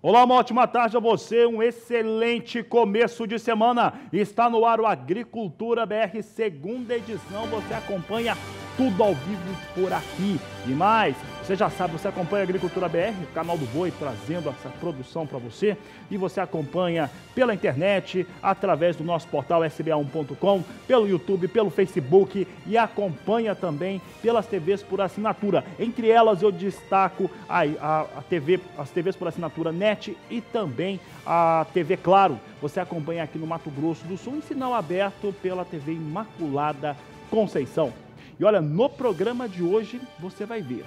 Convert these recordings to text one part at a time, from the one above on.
Olá, uma ótima tarde a você, um excelente começo de semana. Está no ar o Agricultura BR, segunda edição. Você acompanha tudo ao vivo por aqui. E mais, você já sabe, você acompanha a Agricultura BR, o canal do Boi, trazendo essa produção para você. E você acompanha pela internet, através do nosso portal sba1.com, pelo YouTube, pelo Facebook e acompanha também pelas TVs por assinatura. Entre elas eu destaco as TVs por assinatura NET e também a TV Claro. Você acompanha aqui no Mato Grosso do Sul em sinal aberto pela TV Imaculada Conceição. E olha, no programa de hoje você vai ver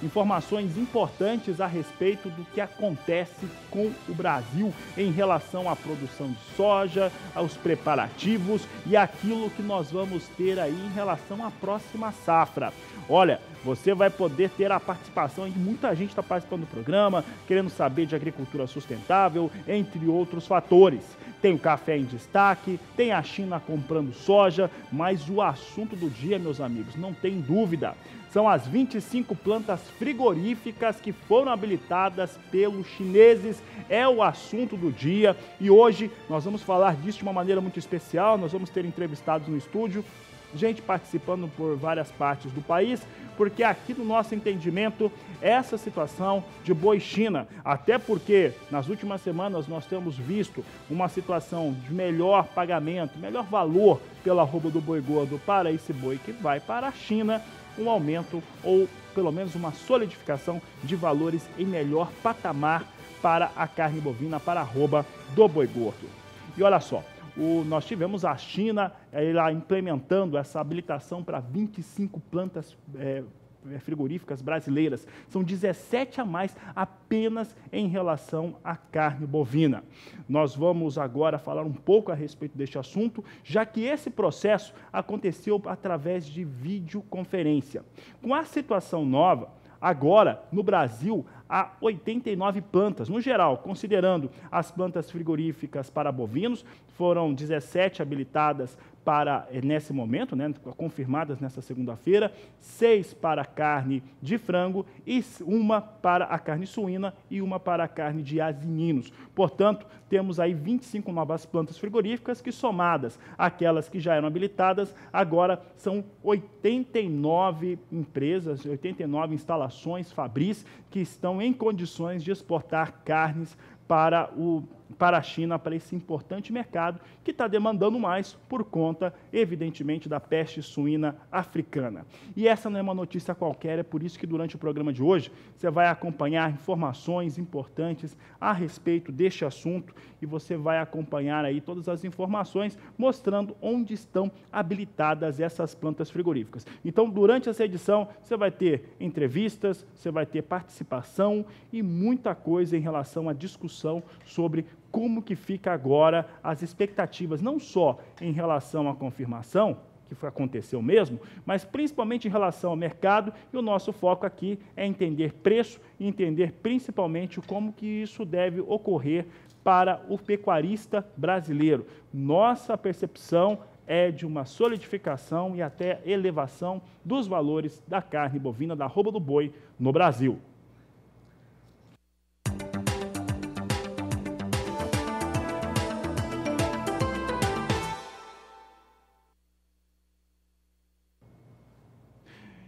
informações importantes a respeito do que acontece com o Brasil em relação à produção de soja, aos preparativos e aquilo que nós vamos ter aí em relação à próxima safra. Olha, você vai poder ter a participação de muita gente que está participando do programa, querendo saber de agricultura sustentável, entre outros fatores. Tem o café em destaque, tem a China comprando soja, mas o assunto do dia, meus amigos, não tem dúvida. São as 25 plantas frigoríficas que foram habilitadas pelos chineses. É o assunto do dia e hoje nós vamos falar disso de uma maneira muito especial. Nós vamos ter entrevistados no estúdio, gente participando por várias partes do país, porque aqui no nosso entendimento, essa situação de boi China, até porque nas últimas semanas nós temos visto uma situação de melhor pagamento, melhor valor pela arroba do boi gordo para esse boi que vai para a China, um aumento ou pelo menos uma solidificação de valores em melhor patamar para a carne bovina, para a arroba do boi gordo. E olha só, nós tivemos a China lá implementando essa habilitação para 25 plantas frigoríficas brasileiras. São 17 a mais apenas em relação à carne bovina. Nós vamos agora falar um pouco a respeito deste assunto, já que esse processo aconteceu através de videoconferência. Com a situação nova, agora, no Brasil, há 89 plantas, no geral, considerando as plantas frigoríficas para bovinos, foram 17 habilitadas para, nesse momento, né, confirmadas nessa segunda-feira, 6 para carne de frango, e uma para a carne suína e uma para a carne de asininos. Portanto, temos aí 25 novas plantas frigoríficas que, somadas àquelas que já eram habilitadas, agora são 89 empresas, 89 instalações fabris que estão em condições de exportar carnes para a China, para esse importante mercado que está demandando mais por conta, evidentemente, da peste suína africana. E essa não é uma notícia qualquer, é por isso que durante o programa de hoje você vai acompanhar informações importantes a respeito deste assunto e você vai acompanhar aí todas as informações mostrando onde estão habilitadas essas plantas frigoríficas. Então, durante essa edição, você vai ter entrevistas, você vai ter participação e muita coisa em relação à discussão sobre como que fica agora as expectativas, não só em relação à confirmação, que aconteceu mesmo, mas principalmente em relação ao mercado, e o nosso foco aqui é entender preço e entender principalmente como que isso deve ocorrer para o pecuarista brasileiro. Nossa percepção é de uma solidificação e até elevação dos valores da carne bovina, da arroba do boi no Brasil.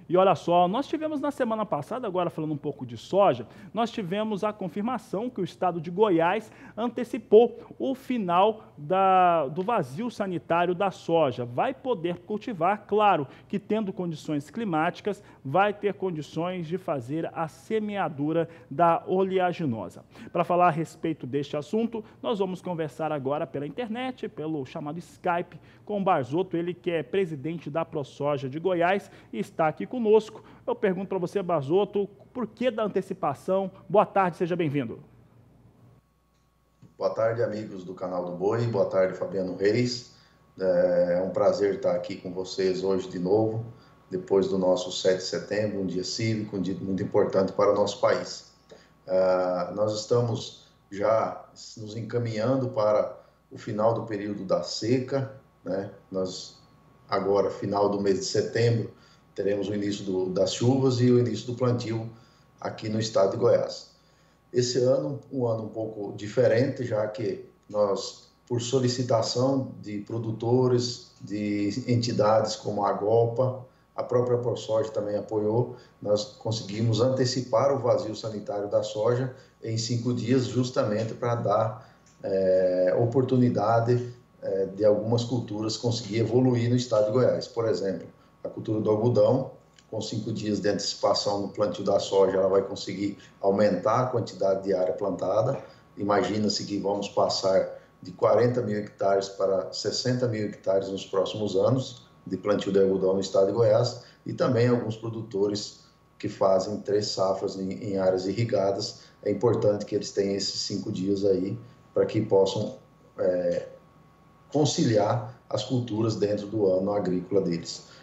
E olha só, nós tivemos na semana passada, agora falando um pouco de soja, nós tivemos a confirmação que o estado de Goiás antecipou o final do vazio sanitário da soja. Vai poder cultivar, claro, que tendo condições climáticas, vai ter condições de fazer a semeadura da oleaginosa. Para falar a respeito deste assunto, nós vamos conversar agora pela internet, pelo chamado Skype, com o Barzotto, ele que é presidente da ProSoja de Goiás e está aqui conosco. Eu pergunto para você, Barzotto, por que da antecipação? Boa tarde, seja bem-vindo. Boa tarde, amigos do canal do Boi. Boa tarde, Fabiano Reis. É um prazer estar aqui com vocês hoje de novo, depois do nosso 7 de setembro, um dia cívico, um dia muito importante para o nosso país. Nós estamos já nos encaminhando para o final do período da seca, né? Nós, agora, final do mês de setembro, teremos o início das chuvas e o início do plantio aqui no estado de Goiás. Esse ano, um ano um pouco diferente, já que nós, por solicitação de produtores, de entidades como a Agopa, a própria ProSoja também apoiou, nós conseguimos antecipar o vazio sanitário da soja em 5 dias, justamente para dar oportunidade de algumas culturas conseguir evoluir no estado de Goiás. Por exemplo, a cultura do algodão, com 5 dias de antecipação no plantio da soja, ela vai conseguir aumentar a quantidade de área plantada. Imagina-se que vamos passar de 40 mil hectares para 60 mil hectares nos próximos anos de plantio de algodão no estado de Goiás, e também alguns produtores que fazem 3 safras em áreas irrigadas. É importante que eles tenham esses 5 dias aí para que possam conciliar as culturas dentro do ano agrícola deles.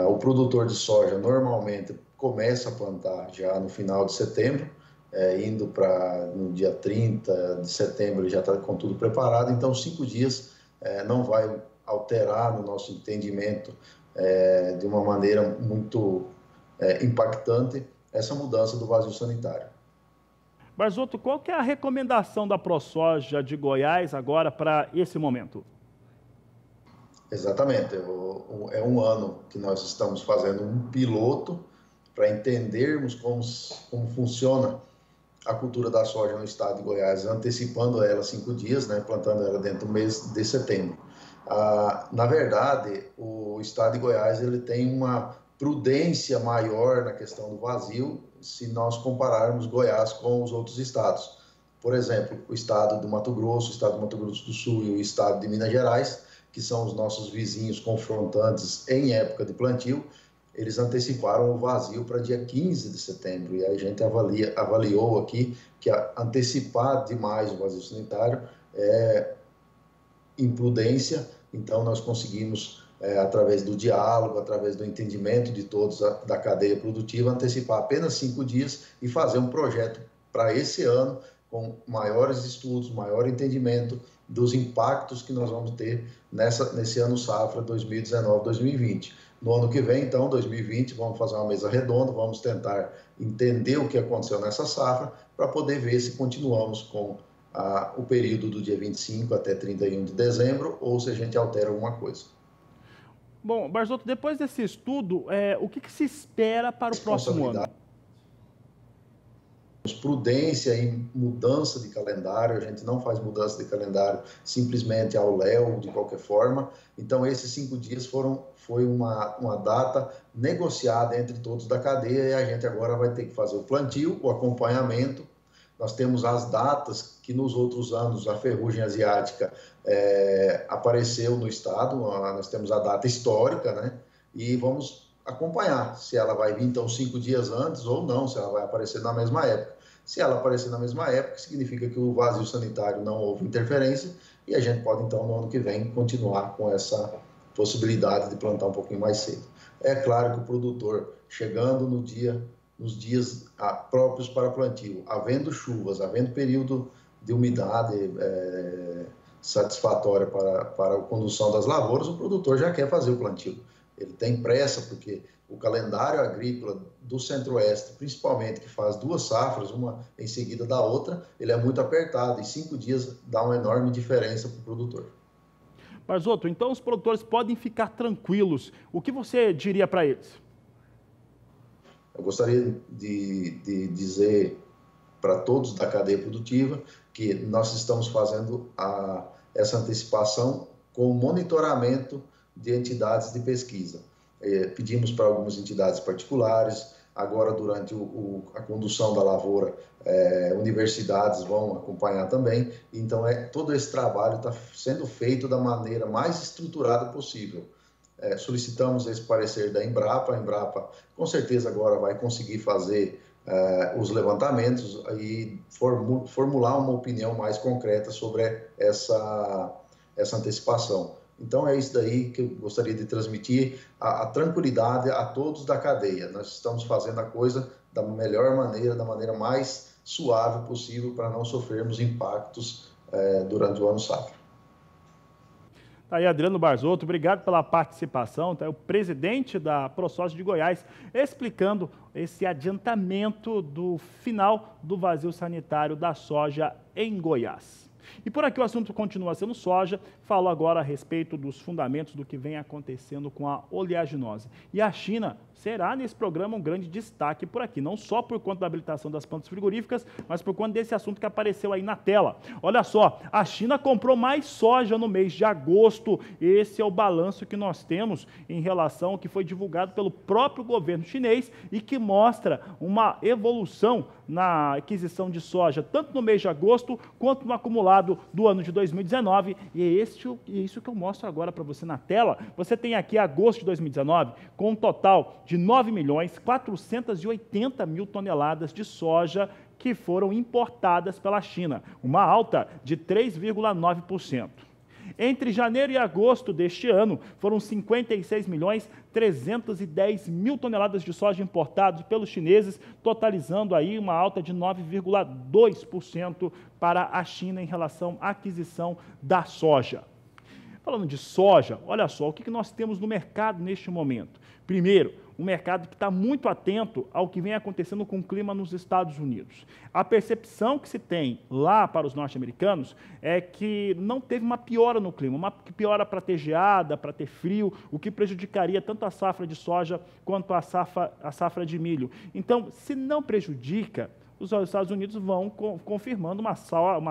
O produtor de soja normalmente começa a plantar já no final de setembro, indo para no dia 30 de setembro ele já está com tudo preparado, então 5 dias não vai alterar no nosso entendimento de uma maneira muito impactante essa mudança do vazio sanitário. Barzotto, qual que é a recomendação da ProSoja de Goiás agora para esse momento? Exatamente, é um ano que nós estamos fazendo um piloto para entendermos como funciona a cultura da soja no estado de Goiás, antecipando ela 5 dias, né, plantando ela dentro do mês de setembro. Na verdade, o estado de Goiás ele tem uma prudência maior na questão do vazio se nós compararmos Goiás com os outros estados. Por exemplo, o estado do Mato Grosso, o estado do Mato Grosso do Sul e o estado de Minas Gerais, que são os nossos vizinhos confrontantes em época de plantio, eles anteciparam o vazio para dia 15 de setembro. E a gente avaliou aqui que antecipar demais o vazio sanitário é imprudência. Então, nós conseguimos, através do diálogo, através do entendimento de todos da cadeia produtiva, antecipar apenas 5 dias e fazer um projeto para esse ano com maiores estudos, maior entendimento dos impactos que nós vamos ter nesse ano safra 2019-2020. No ano que vem, então, 2020, vamos fazer uma mesa redonda, vamos tentar entender o que aconteceu nessa safra para poder ver se continuamos com o período do dia 25 até 31 de dezembro ou se a gente altera alguma coisa. Bom, Barzotto, depois desse estudo, o que se espera para o próximo ano? Prudência em mudança de calendário, a gente não faz mudança de calendário simplesmente ao léu, de qualquer forma. Então, esses 5 dias foi uma data negociada entre todos da cadeia e a gente agora vai ter que fazer o plantio, o acompanhamento. Nós temos as datas que nos outros anos a ferrugem asiática apareceu no estado, nós temos a data histórica, né? E vamos acompanhar se ela vai vir então 5 dias antes ou não, se ela vai aparecer na mesma época. Se ela aparecer na mesma época, significa que o vazio sanitário não houve interferência e a gente pode então no ano que vem continuar com essa possibilidade de plantar um pouquinho mais cedo. É claro que o produtor, chegando nos dias próprios para plantio, havendo chuvas, havendo período de umidade satisfatória para a condução das lavouras, o produtor já quer fazer o plantio. Ele tem pressa, porque o calendário agrícola do Centro-Oeste, principalmente, que faz 2 safras, uma em seguida da outra, ele é muito apertado e 5 dias dá uma enorme diferença para o produtor. Barzotto, então os produtores podem ficar tranquilos. O que você diria para eles? Eu gostaria de dizer para todos da cadeia produtiva que nós estamos fazendo essa antecipação com monitoramento de entidades de pesquisa. Pedimos para algumas entidades particulares, agora durante a condução da lavoura, universidades vão acompanhar também. Então, todo esse trabalho está sendo feito da maneira mais estruturada possível. Solicitamos esse parecer da Embrapa. A Embrapa, com certeza, agora vai conseguir fazer os levantamentos e formular uma opinião mais concreta sobre essa antecipação. Então, é isso daí que eu gostaria de transmitir, a tranquilidade a todos da cadeia. Nós estamos fazendo a coisa da melhor maneira, da maneira mais suave possível para não sofrermos impactos durante o ano safra. Tá aí Adriano Barzotto, obrigado pela participação, tá aí o presidente da ProSoja de Goiás, explicando esse adiantamento do final do vazio sanitário da soja em Goiás. E por aqui o assunto continua sendo soja. Falo agora a respeito dos fundamentos do que vem acontecendo com a oleaginose. E a China será nesse programa um grande destaque por aqui, não só por conta da habilitação das plantas frigoríficas, mas por conta desse assunto que apareceu aí na tela. Olha só, a China comprou mais soja no mês de agosto. Esse é o balanço que nós temos em relação ao que foi divulgado pelo próprio governo chinês e que mostra uma evolução na aquisição de soja, tanto no mês de agosto quanto no acumulado do ano de 2019. E é isso que eu mostro agora para você na tela. Você tem aqui agosto de 2019 com um total de 9.480.000 toneladas de soja que foram importadas pela China, uma alta de 3,9%. Entre janeiro e agosto deste ano, foram 56.310.000 toneladas de soja importadas pelos chineses, totalizando aí uma alta de 9,2% para a China em relação à aquisição da soja. Falando de soja, olha só, o que nós temos no mercado neste momento? Primeiro, um mercado que está muito atento ao que vem acontecendo com o clima nos Estados Unidos. A percepção que se tem lá para os norte-americanos é que não teve uma piora no clima, uma piora para ter geada, para ter frio, o que prejudicaria tanto a safra de soja quanto a safra de milho. Então, se não prejudica, os Estados Unidos vão confirmando uma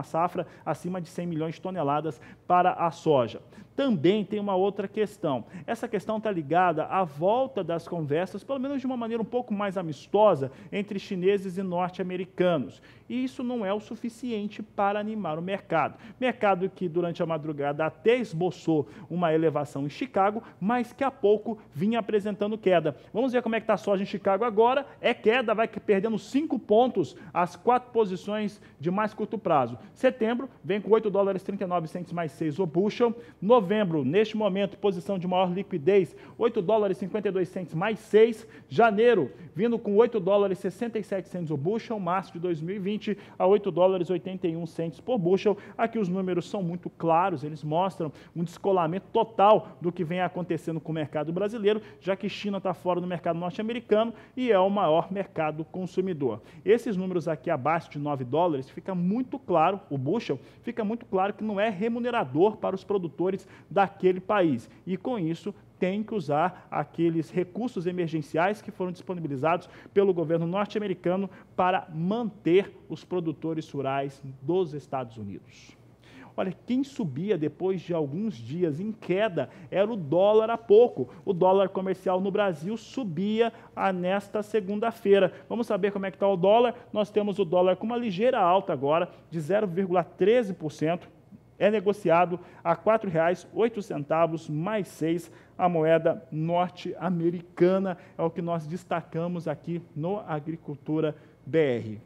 safra acima de 100 milhões de toneladas para a soja. Também tem uma outra questão. Essa questão está ligada à volta das conversas, pelo menos de uma maneira um pouco mais amistosa, entre chineses e norte-americanos. E isso não é o suficiente para animar o mercado. Mercado que durante a madrugada até esboçou uma elevação em Chicago, mas que há pouco vinha apresentando queda. Vamos ver como é que está a soja em Chicago agora. É queda, vai perdendo 5 pontos as 4 posições de mais curto prazo. Setembro vem com $8,39 mais 6 o bushel. Novembro, neste momento, posição de maior liquidez, $8,52 mais 6. Janeiro, vindo com $8,67 o bushel. Março de 2020 a $8,81 por bushel. Aqui os números são muito claros, eles mostram um descolamento total do que vem acontecendo com o mercado brasileiro, já que China está fora do mercado norte-americano e é o maior mercado consumidor. Esses números aqui abaixo de $9, fica muito claro, o bushel, fica muito claro que não é remunerador para os produtores daquele país. E com isso, tem que usar aqueles recursos emergenciais que foram disponibilizados pelo governo norte-americano para manter os produtores rurais dos Estados Unidos. Olha, quem subia depois de alguns dias em queda era o dólar há pouco. O dólar comercial no Brasil subia nesta segunda-feira. Vamos saber como é que está o dólar? Nós temos o dólar com uma ligeira alta agora, de 0,13%. É negociado a R$ 4,08 mais 6 a moeda norte-americana. É o que nós destacamos aqui no Agricultura BR.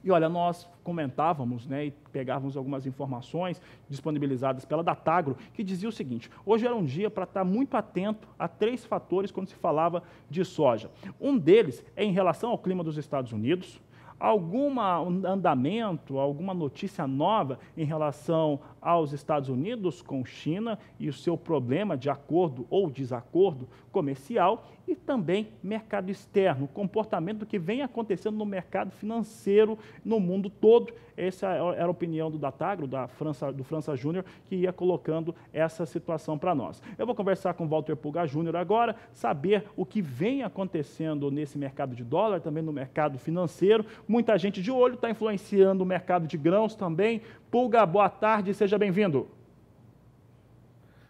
E olha, nós comentávamos, e pegávamos algumas informações disponibilizadas pela Datagro, que dizia o seguinte: hoje era um dia para estar muito atento a 3 fatores quando se falava de soja. Um deles é em relação ao clima dos Estados Unidos, algum andamento, alguma notícia nova em relação aos Estados Unidos com China e o seu problema de acordo ou desacordo comercial, e também mercado externo, comportamento que vem acontecendo no mercado financeiro no mundo todo. Essa era a opinião do Datagro, do França Júnior, que ia colocando essa situação para nós. Eu vou conversar com o Walter Pulga Júnior agora, saber o que vem acontecendo nesse mercado de dólar, também no mercado financeiro. Muita gente de olho, está influenciando o mercado de grãos também. Pulga, boa tarde, seja bem-vindo.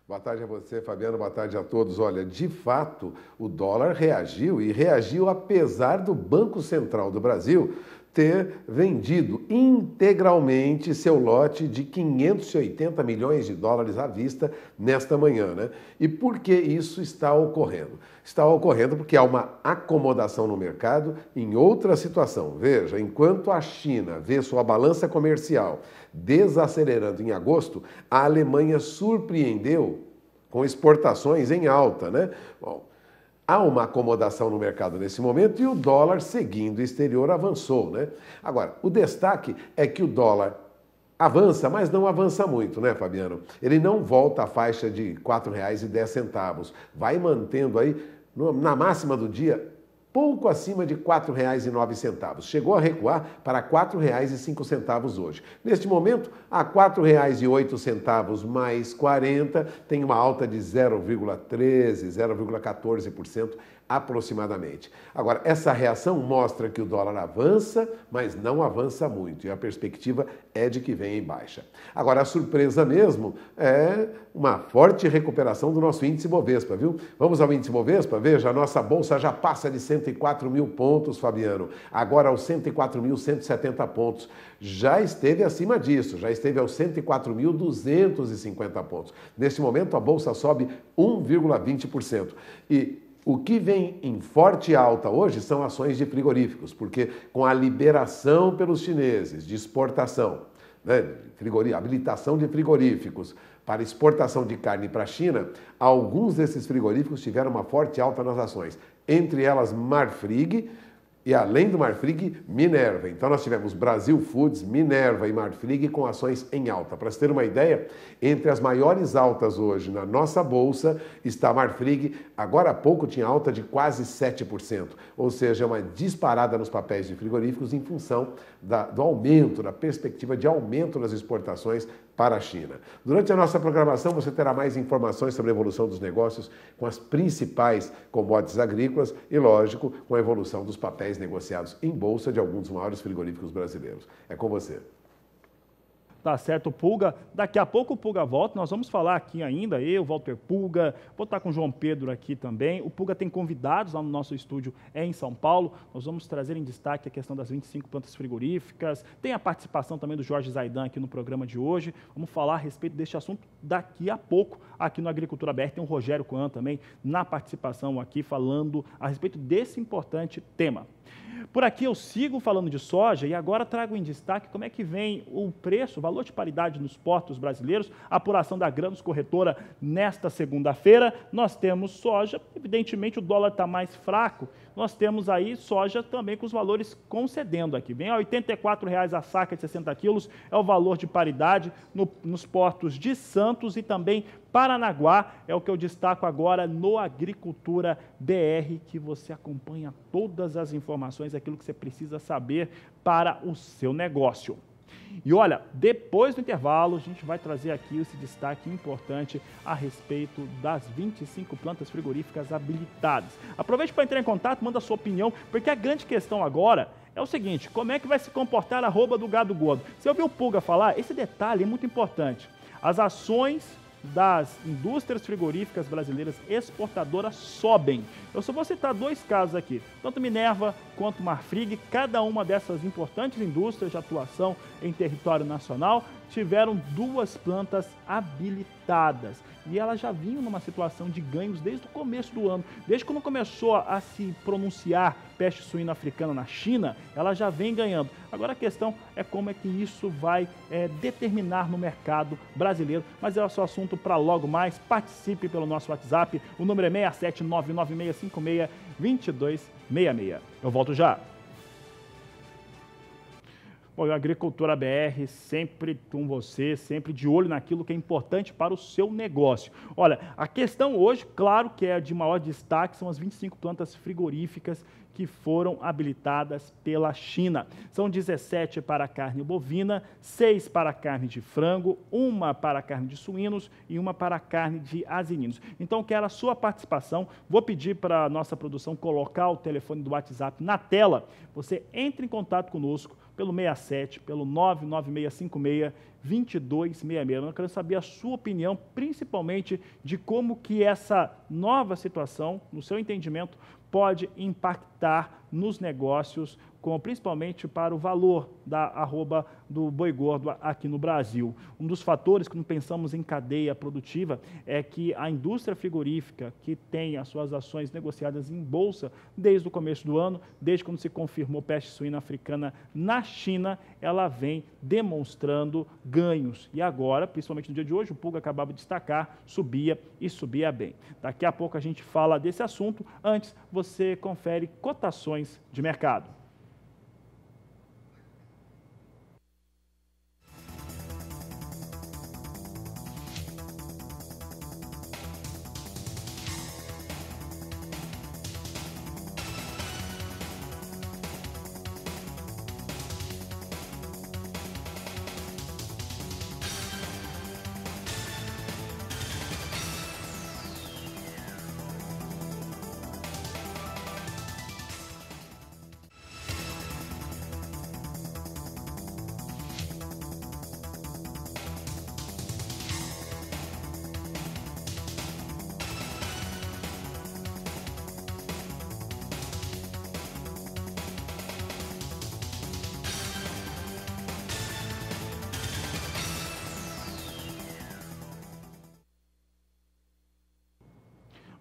Boa tarde a você, Fabiano, boa tarde a todos. Olha, de fato, o dólar reagiu e reagiu apesar do Banco Central do Brasil ter vendido integralmente seu lote de 580 milhões de dólares à vista nesta manhã, né? E por que isso está ocorrendo? Está ocorrendo porque há uma acomodação no mercado em outra situação. Veja, enquanto a China vê sua balança comercial desacelerando em agosto, a Alemanha surpreendeu com exportações em alta, né? Bom, há uma acomodação no mercado nesse momento e o dólar, seguindo o exterior, avançou, né? Agora, o destaque é que o dólar avança, mas não avança muito, né, Fabiano? Ele não volta à faixa de R$ 4,10. Vai mantendo aí, na máxima do dia, pouco acima de R$ 4,09. Chegou a recuar para R$ 4,05 hoje. Neste momento, a R$ 4,08 mais 40, tem uma alta de 0,13%, 0,14% aproximadamente. Agora, essa reação mostra que o dólar avança, mas não avança muito, e a perspectiva é de que venha em baixa. Agora, a surpresa mesmo é uma forte recuperação do nosso índice Bovespa, viu? Vamos ao índice Bovespa? Veja, a nossa bolsa já passa de 104 mil pontos, Fabiano, agora aos 104.170 pontos. Já esteve acima disso, já esteve aos 104.250 pontos. Neste momento, a bolsa sobe 1,20%. E o que vem em forte alta hoje são ações de frigoríficos, porque com a liberação pelos chineses de exportação, né, habilitação de frigoríficos para exportação de carne para a China, alguns desses frigoríficos tiveram uma forte alta nas ações, entre elas Marfrig, e além do Marfrig, Minerva. Então nós tivemos Brasil Foods, Minerva e Marfrig com ações em alta. Para você ter uma ideia, entre as maiores altas hoje na nossa bolsa está a Marfrig, agora há pouco tinha alta de quase 7%, ou seja, uma disparada nos papéis de frigoríficos em função do aumento, da perspectiva de aumento das exportações para a China. Durante a nossa programação você terá mais informações sobre a evolução dos negócios com as principais commodities agrícolas e, lógico, com a evolução dos papéis negociados em bolsa de alguns dos maiores frigoríficos brasileiros. É com você. Tá certo, Pulga. Daqui a pouco o Pulga volta, nós vamos falar aqui ainda, eu, Walter Pulga, vou estar com o João Pedro aqui também. O Pulga tem convidados lá no nosso estúdio em São Paulo. Nós vamos trazer em destaque a questão das 25 plantas frigoríficas. Tem a participação também do Jorge Zaidan aqui no programa de hoje. Vamos falar a respeito deste assunto daqui a pouco aqui no Agricultura BR. Tem o Rogério Coan também na participação aqui, falando a respeito desse importante tema. Por aqui eu sigo falando de soja e agora trago em destaque como é que vem o preço, o valor de paridade nos portos brasileiros, a apuração da Grãos Corretora nesta segunda-feira. Nós temos soja, evidentemente o dólar está mais fraco, nós temos aí soja também com os valores concedendo aqui. Vem a R$ 84,00 a saca de 60 quilos, é o valor de paridade nos portos de Santos e também Paranaguá, é o que eu destaco agora no Agricultura BR, que você acompanha todas as informações, aquilo que você precisa saber para o seu negócio. E olha, depois do intervalo, a gente vai trazer aqui esse destaque importante a respeito das 25 plantas frigoríficas habilitadas. Aproveite para entrar em contato, manda a sua opinião, porque a grande questão agora é o seguinte: como é que vai se comportar a arroba do gado gordo? Você ouviu o Pulga falar? Esse detalhe é muito importante. As ações das indústrias frigoríficas brasileiras exportadoras sobem. Eu só vou citar dois casos aqui, tanto Minerva quanto Marfrig, cada uma dessas importantes indústrias de atuação em território nacional tiveram duas plantas habilitadas. E elas já vinham numa situação de ganhos desde o começo do ano. Desde quando começou a se pronunciar peste suína africana na China, ela já vem ganhando. Agora a questão é como é que isso vai determinar no mercado brasileiro. Mas é o seu assunto para logo mais. Participe pelo nosso WhatsApp. O número é 67996562266. Eu volto já. Bom, a Agricultura BR sempre com você, sempre de olho naquilo que é importante para o seu negócio. Olha, a questão hoje, claro que é de maior destaque, são as 25 plantas frigoríficas que foram habilitadas pela China. São 17 para a carne bovina, 6 para a carne de frango, 1 para a carne de suínos e 1 para a carne de asininos. Então, quero a sua participação. Vou pedir para a nossa produção colocar o telefone do WhatsApp na tela. Você entre em contato conosco pelo 67, pelo 99656-2266. Eu quero saber a sua opinião, principalmente de como que essa nova situação, no seu entendimento, pode impactar nos negócios, principalmente para o valor da arroba do boi gordo aqui no Brasil. Um dos fatores que não pensamos em cadeia produtiva é que a indústria frigorífica, que tem as suas ações negociadas em bolsa desde o começo do ano, desde quando se confirmou peste suína africana na China, ela vem demonstrando ganhos. E agora, principalmente no dia de hoje, o Pulga acabava de destacar, subia e subia bem. Daqui a pouco a gente fala desse assunto. Antes, você confere cotações de mercado.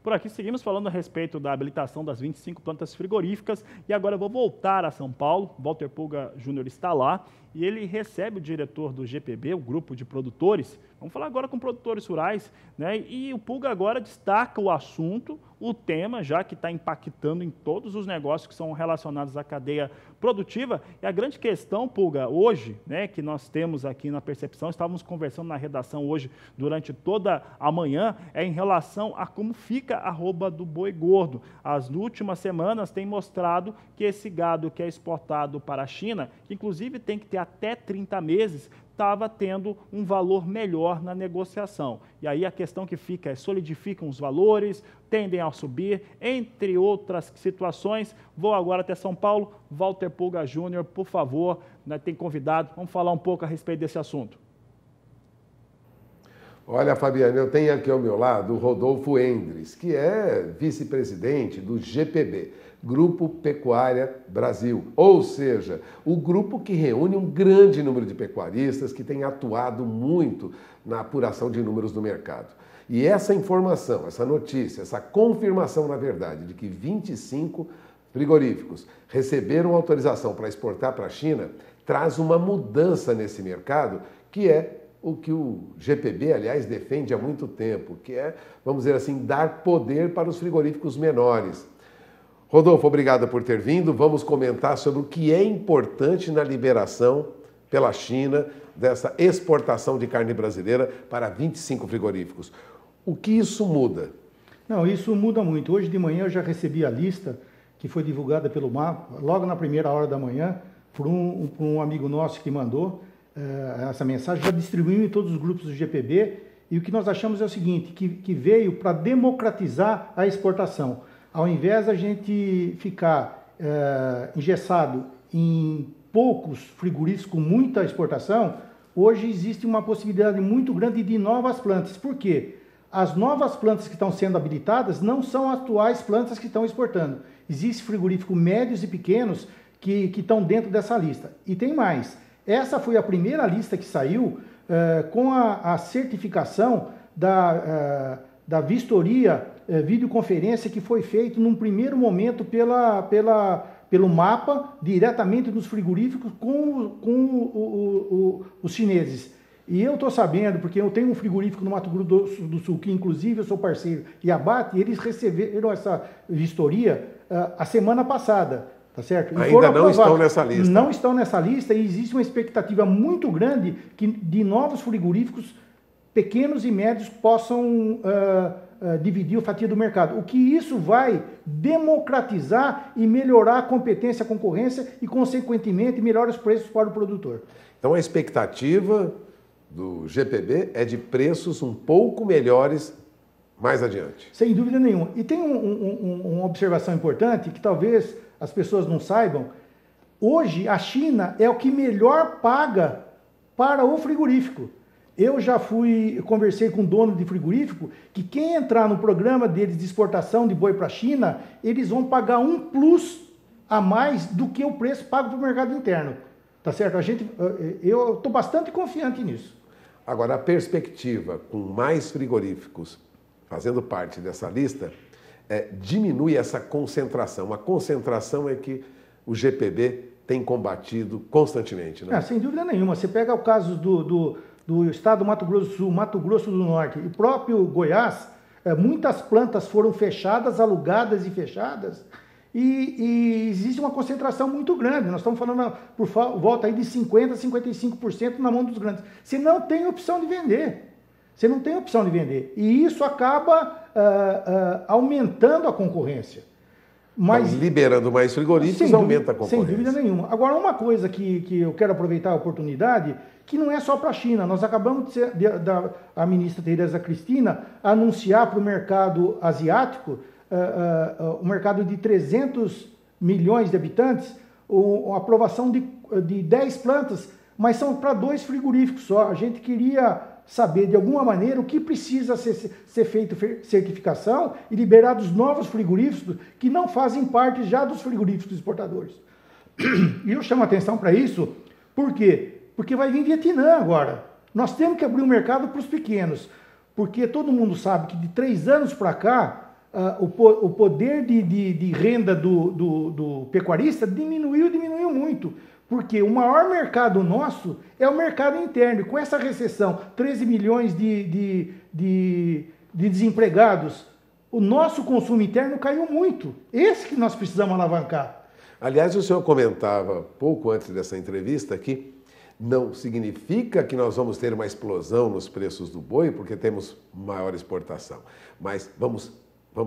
Por aqui seguimos falando a respeito da habilitação das 25 plantas frigoríficas e agora eu vou voltar a São Paulo. Walter Pulga Júnior está lá e ele recebe o diretor do GPB, o grupo de produtores. Vamos falar agora com produtores rurais, né? E o Pulga agora destaca o assunto, o tema, já que está impactando em todos os negócios que são relacionados à cadeia produtiva. E a grande questão, Pulga, hoje, né, que nós temos aqui na Percepção, estávamos conversando na redação hoje durante toda a manhã, é em relação a como fica a arroba do boi gordo. As últimas semanas têm mostrado que esse gado que é exportado para a China, que inclusive tem que ter até 30 meses, estava tendo um valor melhor na negociação. E aí a questão que fica é, solidificam os valores, tendem a subir, entre outras situações. Vou agora até São Paulo. Walter Pulga Júnior, por favor, né, tem convidado, vamos falar um pouco a respeito desse assunto. Olha, Fabiano, eu tenho aqui ao meu lado o Rodolfo Endres, que é vice-presidente do GPB, Grupo Pecuária Brasil, ou seja, o grupo que reúne um grande número de pecuaristas que tem atuado muito na apuração de números do mercado. E essa informação, essa notícia, essa confirmação, na verdade, de que 25 frigoríficos receberam autorização para exportar para a China, traz uma mudança nesse mercado, que é o que o GPB, aliás, defende há muito tempo, que é, vamos dizer assim, dar poder para os frigoríficos menores. Rodolfo, obrigado por ter vindo. Vamos comentar sobre o que é importante na liberação pela China dessa exportação de carne brasileira para 25 frigoríficos. O que isso muda? Não, isso muda muito. Hoje de manhã eu já recebi a lista que foi divulgada pelo MAPA, logo na primeira hora da manhã, por um amigo nosso que mandou essa mensagem, já distribuiu em todos os grupos do GPB, e o que nós achamos é o seguinte, que veio para democratizar a exportação. Ao invés da gente ficar engessado em poucos frigoríficos com muita exportação, hoje existe uma possibilidade muito grande de novas plantas. Por quê? As novas plantas que estão sendo habilitadas não são as atuais plantas que estão exportando. Existem frigoríficos médios e pequenos que estão dentro dessa lista. E tem mais. Essa foi a primeira lista que saiu com a certificação da vistoria, videoconferência que foi feita num primeiro momento pelo MAPA, diretamente nos frigoríficos com os chineses. E eu estou sabendo, porque eu tenho um frigorífico no Mato Grosso do Sul, que inclusive eu sou parceiro e abate, e eles receberam essa vistoria a semana passada. Tá certo? Ainda não estão nessa lista. Não estão nessa lista, e existe uma expectativa muito grande de novos frigoríficos pequenos e médios possam dividir a fatia do mercado. O que isso vai democratizar e melhorar a competência, a concorrência e, consequentemente, melhorar os preços para o produtor. Então a expectativa do GPB é de preços um pouco melhores mais adiante. Sem dúvida nenhuma. E tem uma observação importante que talvez as pessoas não saibam. Hoje a China é o que melhor paga para o frigorífico. Eu já conversei com o dono de frigorífico, que quem entrar no programa deles de exportação de boi para a China, eles vão pagar um plus a mais do que o preço pago para o mercado interno. Tá certo? Eu estou bastante confiante nisso. Agora, a perspectiva com mais frigoríficos fazendo parte dessa lista diminui essa concentração. A concentração é que o GPB tem combatido constantemente, né? Sem dúvida nenhuma. Você pega o caso do estado do Mato Grosso do Sul, Mato Grosso do Norte e próprio Goiás, muitas plantas foram fechadas, alugadas e fechadas, e existe uma concentração muito grande. Nós estamos falando por volta aí de 50% a 55% na mão dos grandes. Você não tem opção de vender. Você não tem opção de vender. E isso acaba aumentando a concorrência. Mas liberando mais frigoríficos, aumenta a concorrência. Sem dúvida nenhuma. Agora, uma coisa que eu quero aproveitar a oportunidade, que não é só para a China. Nós acabamos a ministra Tereza Cristina anunciar para o mercado asiático, o mercado de 300 milhões de habitantes, a aprovação de 10 plantas, mas são para 2 frigoríficos só. A gente queria saber, de alguma maneira, o que precisa ser feito certificação e liberados novos frigoríficos que não fazem parte já dos frigoríficos exportadores. E eu chamo a atenção para isso, por quê? Porque vai vir Vietnã agora. Nós temos que abrir o mercado para os pequenos, porque todo mundo sabe que de 3 anos para cá, o poder de renda do pecuarista diminuiu muito. Porque o maior mercado nosso é o mercado interno. E com essa recessão, 13 milhões de desempregados, o nosso consumo interno caiu muito. Esse que nós precisamos alavancar. Aliás, o senhor comentava pouco antes dessa entrevista que não significa que nós vamos ter uma explosão nos preços do boi, porque temos maior exportação. Mas vamos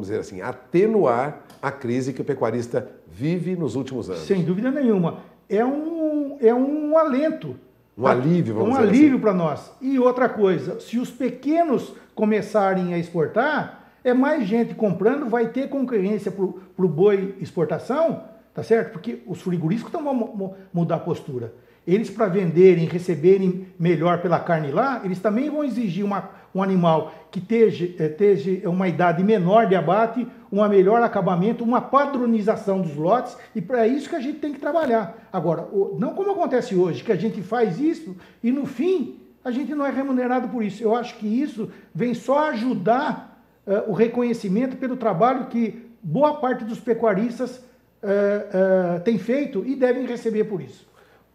dizer assim, atenuar a crise que o pecuarista vive nos últimos anos. Sem dúvida nenhuma. É um alento. Um alívio, vamos dizer assim. Um alívio para nós. E outra coisa, se os pequenos começarem a exportar, é mais gente comprando, vai ter concorrência para o boi exportação, tá certo? Porque os frigoríficos vão mudar a postura. Eles, para venderem, receberem melhor pela carne lá, eles também vão exigir um animal que esteja uma idade menor de abate, um melhor acabamento, uma padronização dos lotes, e para isso que a gente tem que trabalhar. Agora, não como acontece hoje, que a gente faz isso e no fim a gente não é remunerado por isso. Eu acho que isso vem só ajudar o reconhecimento pelo trabalho que boa parte dos pecuaristas tem feito e devem receber por isso.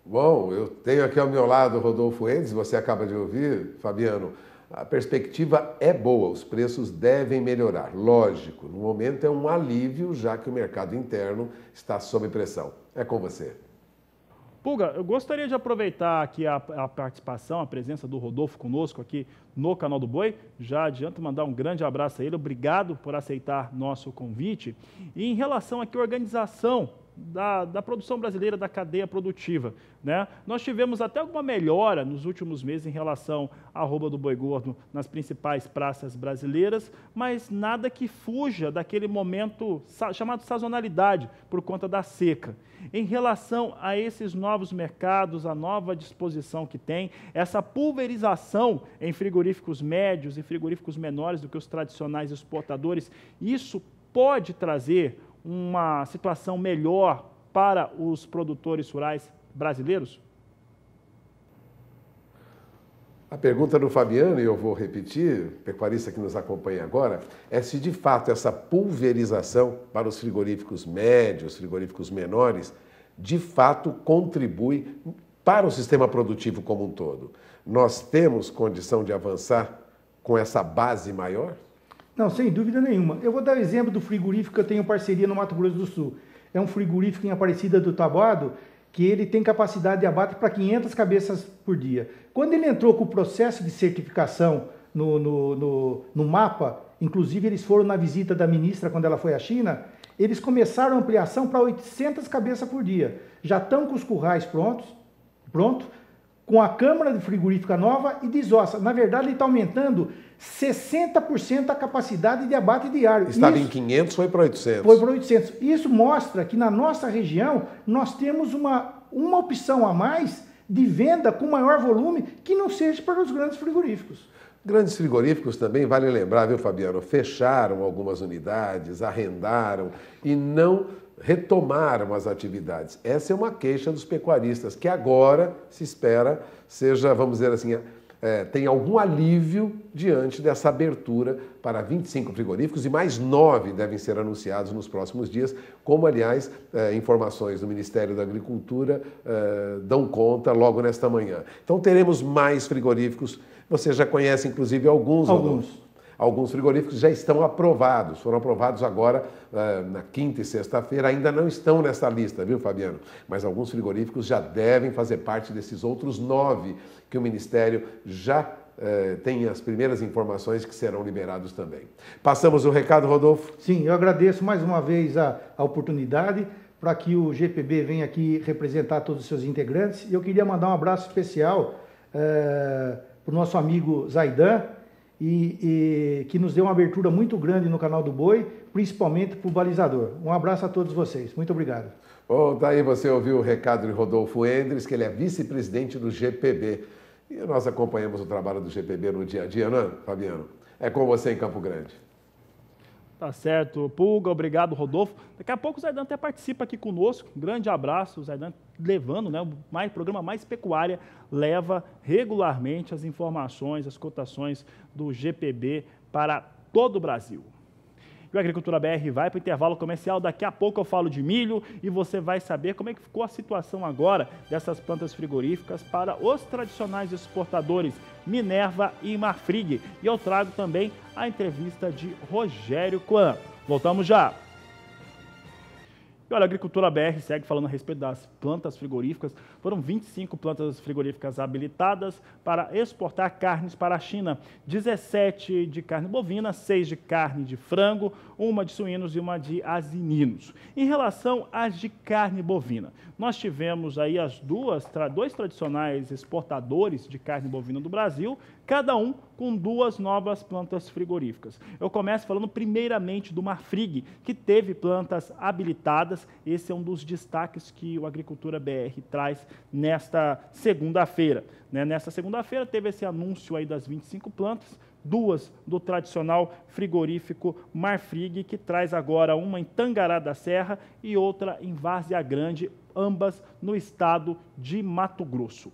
Bom, eu tenho aqui ao meu lado o Rodolfo Endes, você acaba de ouvir, Fabiano. A perspectiva é boa, os preços devem melhorar. Lógico, no momento é um alívio, já que o mercado interno está sob pressão. É com você. Pulga, eu gostaria de aproveitar aqui a participação, a presença do Rodolfo conosco aqui no Canal do Boi. Já adianto mandar um grande abraço a ele, obrigado por aceitar nosso convite. E em relação aqui à organização da produção brasileira, da cadeia produtiva, né? Nós tivemos até alguma melhora nos últimos meses em relação à arroba do boi gordo nas principais praças brasileiras, mas nada que fuja daquele momento chamado sazonalidade por conta da seca. Em relação a esses novos mercados, a nova disposição que tem, essa pulverização em frigoríficos médios e frigoríficos menores do que os tradicionais exportadores, isso pode trazer uma situação melhor para os produtores rurais brasileiros? A pergunta do Fabiano, e eu vou repetir, pecuarista que nos acompanha agora, é se de fato essa pulverização para os frigoríficos médios, frigoríficos menores, de fato contribui para o sistema produtivo como um todo. Nós temos condição de avançar com essa base maior? Não, sem dúvida nenhuma. Eu vou dar o exemplo do frigorífico que eu tenho parceria no Mato Grosso do Sul. É um frigorífico em Aparecida do Taboado, que ele tem capacidade de abate para 500 cabeças por dia. Quando ele entrou com o processo de certificação no MAPA, inclusive eles foram na visita da ministra quando ela foi à China, eles começaram a ampliação para 800 cabeças por dia. Já estão com os currais pronto, com a câmara de frigorífica nova e desossa. Na verdade, ele está aumentando 60% a capacidade de abate diário. Estava em 500, foi para 800. Foi para 800. Isso mostra que na nossa região nós temos uma opção a mais de venda com maior volume que não seja para os grandes frigoríficos. Grandes frigoríficos também, vale lembrar, viu, Fabiano, fecharam algumas unidades, arrendaram e não retomaram as atividades. Essa é uma queixa dos pecuaristas, que agora se espera seja, vamos dizer assim, tem algum alívio diante dessa abertura para 25 frigoríficos e mais 9 devem ser anunciados nos próximos dias, como, aliás, informações do Ministério da Agricultura dão conta logo nesta manhã. Então, teremos mais frigoríficos. Você já conhece, inclusive, alguns frigoríficos já estão aprovados, foram aprovados agora na quinta e sexta-feira, ainda não estão nessa lista, viu, Fabiano? Mas alguns frigoríficos já devem fazer parte desses outros 9 que o Ministério já tem as primeiras informações que serão liberados também. Passamos o recado, Rodolfo? Sim, eu agradeço mais uma vez a oportunidade para que o GPB venha aqui representar todos os seus integrantes. E eu queria mandar um abraço especial para o nosso amigo Zaidan, que nos deu uma abertura muito grande no Canal do Boi, principalmente para o balizador. Um abraço a todos vocês. Muito obrigado. Bom, daí você ouviu o recado de Rodolfo Endres, que ele é vice-presidente do GPB. E nós acompanhamos o trabalho do GPB no dia a dia, não é, Fabiano? É com você em Campo Grande. Tá certo, Pulga, obrigado, Rodolfo. Daqui a pouco o Zaidan até participa aqui conosco. Um grande abraço, o Zaidan levando, né, o programa Mais Pecuária, leva regularmente as informações, as cotações do GPB para todo o Brasil. E o Agricultura BR vai para o intervalo comercial. Daqui a pouco eu falo de milho e você vai saber como é que ficou a situação agora dessas plantas frigoríficas para os tradicionais exportadores Minerva e Marfrig. E eu trago também a entrevista de Rogério Coan. Voltamos já! E olha, a Agricultura BR segue falando a respeito das plantas frigoríficas. Foram 25 plantas frigoríficas habilitadas para exportar carnes para a China. 17 de carne bovina, 6 de carne de frango, uma de suínos e uma de asininos. Em relação às de carne bovina, nós tivemos aí dois tradicionais exportadores de carne bovina do Brasil, cada um com 2 novas plantas frigoríficas. Eu começo falando primeiramente do Marfrig, que teve plantas habilitadas. Esse é um dos destaques que o Agricultura BR traz nesta segunda-feira. Nesta segunda-feira teve esse anúncio aí das 25 plantas, 2 do tradicional frigorífico Marfrig, que traz agora uma em Tangará da Serra e outra em Várzea Grande, ambas no estado de Mato Grosso.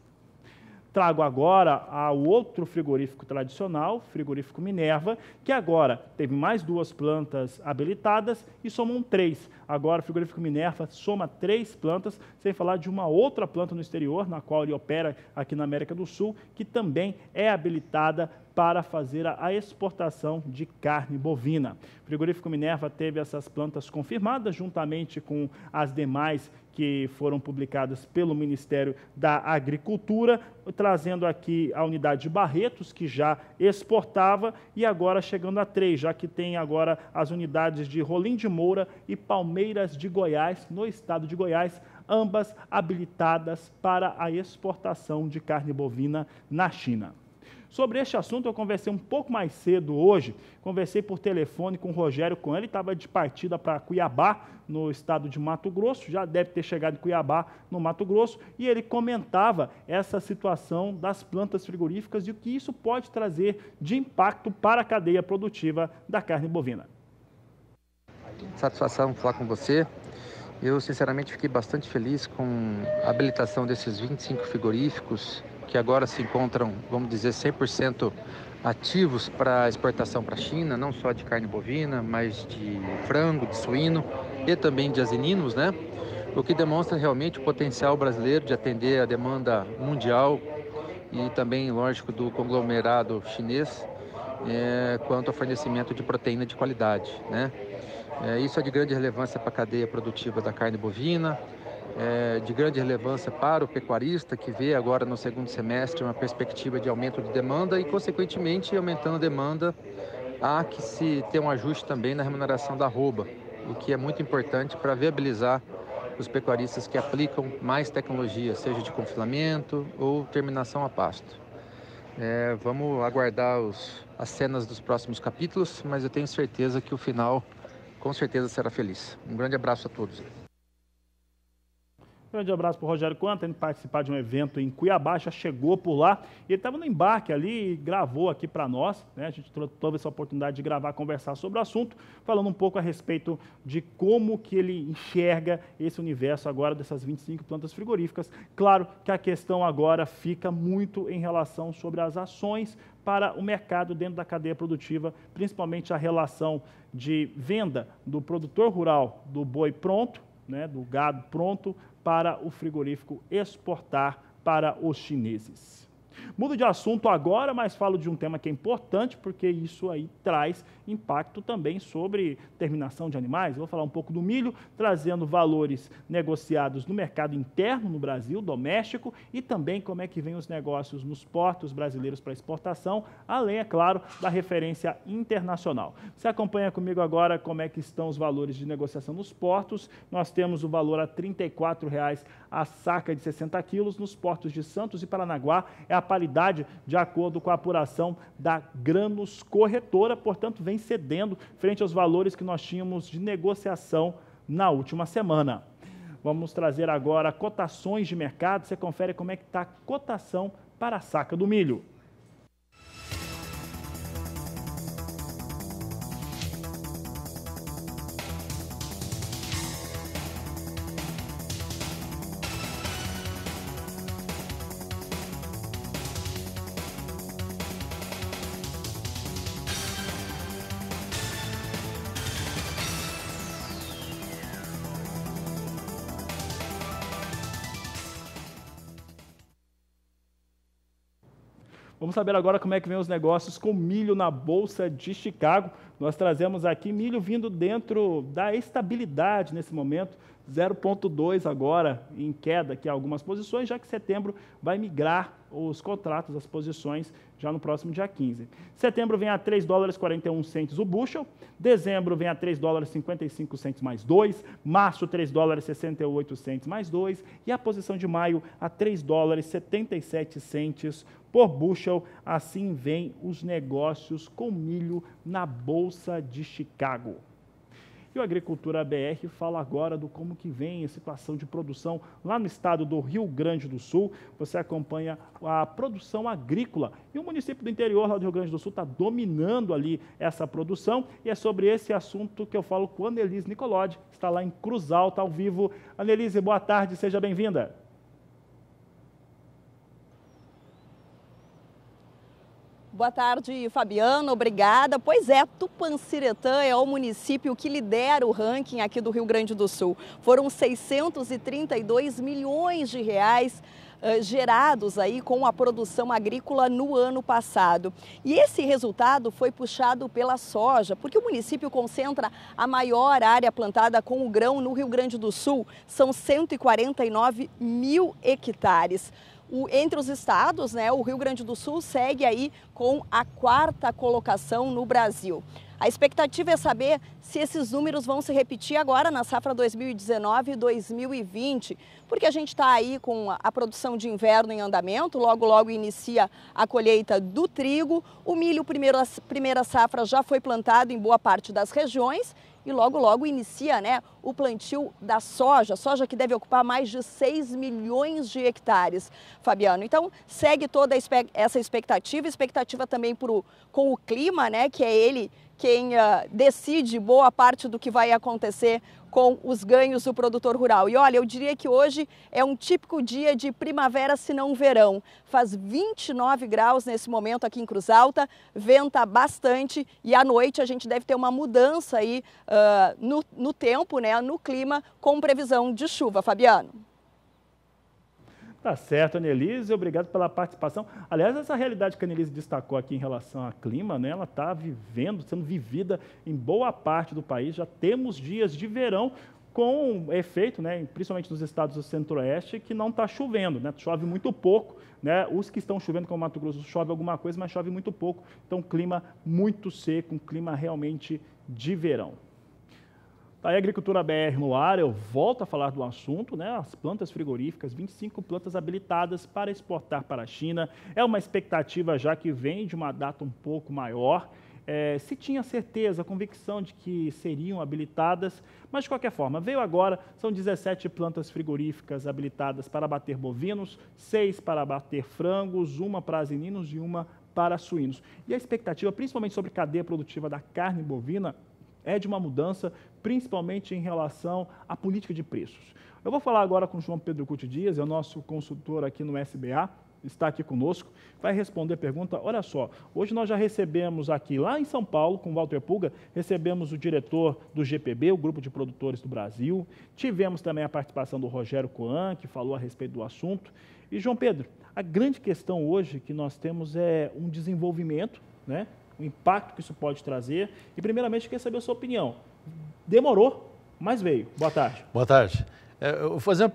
Trago agora ao outro frigorífico tradicional, frigorífico Minerva, que agora teve mais 2 plantas habilitadas e somam 3. Agora o frigorífico Minerva soma 3 plantas, sem falar de uma outra planta no exterior, na qual ele opera aqui na América do Sul, que também é habilitada para fazer a exportação de carne bovina. O frigorífico Minerva teve essas plantas confirmadas, juntamente com as demais que foram publicadas pelo Ministério da Agricultura, trazendo aqui a unidade de Barretos, que já exportava, e agora chegando a 3, já que tem agora as unidades de Rolim de Moura e Palmeiras de Goiás, no estado de Goiás, ambas habilitadas para a exportação de carne bovina na China. Sobre este assunto, eu conversei um pouco mais cedo hoje, conversei por telefone com o Rogério Coan. Ele estava de partida para Cuiabá, no estado de Mato Grosso, já deve ter chegado em Cuiabá, no Mato Grosso, e ele comentava essa situação das plantas frigoríficas e o que isso pode trazer de impacto para a cadeia produtiva da carne bovina. Satisfação falar com você. Eu, sinceramente, fiquei bastante feliz com a habilitação desses 25 frigoríficos, que agora se encontram, vamos dizer, 100% ativos para exportação para a China, não só de carne bovina, mas de frango, de suíno e também de asininos, né? O que demonstra realmente o potencial brasileiro de atender a demanda mundial e também, lógico, do conglomerado chinês quanto ao fornecimento de proteína de qualidade, né? Isso é de grande relevância para a cadeia produtiva da carne bovina, de grande relevância para o pecuarista, que vê agora no segundo semestre uma perspectiva de aumento de demanda e, consequentemente, aumentando a demanda, há que se ter um ajuste também na remuneração da arroba, o que é muito importante para viabilizar os pecuaristas que aplicam mais tecnologia, seja de confilamento ou terminação a pasto. Vamos aguardar as cenas dos próximos capítulos, mas eu tenho certeza que o final, com certeza, será feliz. Um grande abraço a todos. Grande abraço para o Rogério Coan, tendo participar de um evento em Cuiabá, já chegou por lá. E ele estava no embarque ali e gravou aqui para nós, né? A gente teve essa oportunidade de gravar, conversar sobre o assunto, falando um pouco a respeito de como que ele enxerga esse universo agora dessas 25 plantas frigoríficas. Claro que a questão agora fica muito em relação sobre as ações para o mercado dentro da cadeia produtiva, principalmente a relação de venda do produtor rural do boi pronto, né, do gado pronto, para o frigorífico exportar para os chineses. Mudo de assunto agora, mas falo de um tema que é importante, porque isso aí traz impacto também sobre terminação de animais. Eu vou falar um pouco do milho, trazendo valores negociados no mercado interno no Brasil, doméstico, e também como é que vem os negócios nos portos brasileiros para exportação, além, é claro, da referência internacional. Você acompanha comigo agora como é que estão os valores de negociação nos portos. Nós temos o valor a R$ 34,00 a saca de 60 quilos nos portos de Santos e Paranaguá. É a paridade de acordo com a apuração da Granos Corretora, portanto, vem cedendo frente aos valores que nós tínhamos de negociação na última semana. Vamos trazer agora cotações de mercado. Você confere como é que está a cotação para a saca do milho. Vamos saber agora como é que vem os negócios com milho na Bolsa de Chicago. Nós trazemos aqui milho vindo dentro da estabilidade nesse momento, 0,2 agora em queda aqui algumas posições, já que setembro vai migrar os contratos, as posições, já no próximo dia 15. Setembro vem a $3,41 o bushel, dezembro vem a $3,55 mais 2, março $3,68 mais 2 e a posição de maio a $3,77 por bushel. Assim vem os negócios com milho na Bolsa de Chicago. E o Agricultura BR fala agora do como que vem a situação de produção lá no estado do Rio Grande do Sul. Você acompanha a produção agrícola e o município do interior lá do Rio Grande do Sul está dominando ali essa produção. E é sobre esse assunto que eu falo com a Anelise Nicolodi, está lá em Cruz Alta, ao vivo. Anelise, boa tarde, seja bem-vinda. Boa tarde, Fabiano, obrigada. Pois é, Tupanciretã é o município que lidera o ranking aqui do Rio Grande do Sul. Foram 632 milhões de reais gerados aí com a produção agrícola no ano passado. E esse resultado foi puxado pela soja, porque o município concentra a maior área plantada com o grão no Rio Grande do Sul, são 149 mil hectares. Entre os estados, né, o Rio Grande do Sul segue aí com a 4ª colocação no Brasil. A expectativa é saber se esses números vão se repetir agora na safra 2019 e 2020, porque a gente está aí com a produção de inverno em andamento, logo inicia a colheita do trigo, o milho primeira safra já foi plantado em boa parte das regiões, e logo inicia, né, o plantio da soja que deve ocupar mais de 6 milhões de hectares, Fabiano. Então, segue toda essa expectativa também com o clima, né, que é ele quem decide boa parte do que vai acontecer com os ganhos do produtor rural. E olha, eu diria que hoje é um típico dia de primavera, se não verão. Faz 29 graus nesse momento aqui em Cruz Alta, venta bastante e à noite a gente deve ter uma mudança aí no tempo, né, no clima, com previsão de chuva, Fabiano. Tá certo, Anelise, obrigado pela participação. Aliás, essa realidade que a Anelise destacou aqui em relação ao clima, né, ela está sendo vivida em boa parte do país. Já temos dias de verão com efeito, né, principalmente nos estados do centro-oeste, que não está chovendo, né, chove muito pouco, né, os que estão chovendo, como Mato Grosso, chove alguma coisa, mas chove muito pouco. Então, clima muito seco, um clima realmente de verão. Tá aí a Agricultura BR no ar, eu volto a falar do assunto, né? As plantas frigoríficas, 25 plantas habilitadas para exportar para a China. É uma expectativa já que vem de uma data um pouco maior. Se tinha certeza, convicção de que seriam habilitadas, mas de qualquer forma, veio agora, são 17 plantas frigoríficas habilitadas para abater bovinos, 6 para abater frangos, 1 para asininos e 1 para suínos. E a expectativa, principalmente sobre a cadeia produtiva da carne bovina, é de uma mudança, principalmente em relação à política de preços. Eu vou falar agora com o João Pedro Cuti Dias, é o nosso consultor aqui no SBA, está aqui conosco, vai responder a pergunta. Olha só, hoje nós já recebemos aqui, lá em São Paulo, com o Walter Pulga, recebemos o diretor do GPB, o Grupo de Produtores do Brasil, tivemos também a participação do Rogério Coan, que falou a respeito do assunto. E, João Pedro, a grande questão hoje que nós temos é um desenvolvimento, né? O impacto que isso pode trazer. E, primeiramente, queria saber a sua opinião. Demorou, mas veio. Boa tarde. Boa tarde. Eu vou fazer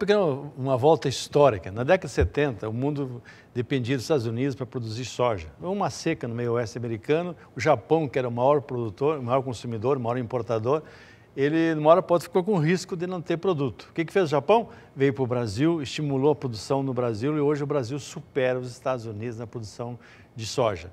uma volta histórica. Na década de 70, o mundo dependia dos Estados Unidos para produzir soja. Houve uma seca no meio oeste americano. O Japão, que era o maior produtor, o maior consumidor, o maior importador, ele, numa hora para outra, ficou com risco de não ter produto. O que fez o Japão? Veio para o Brasil, estimulou a produção no Brasil e hoje o Brasil supera os Estados Unidos na produção de soja.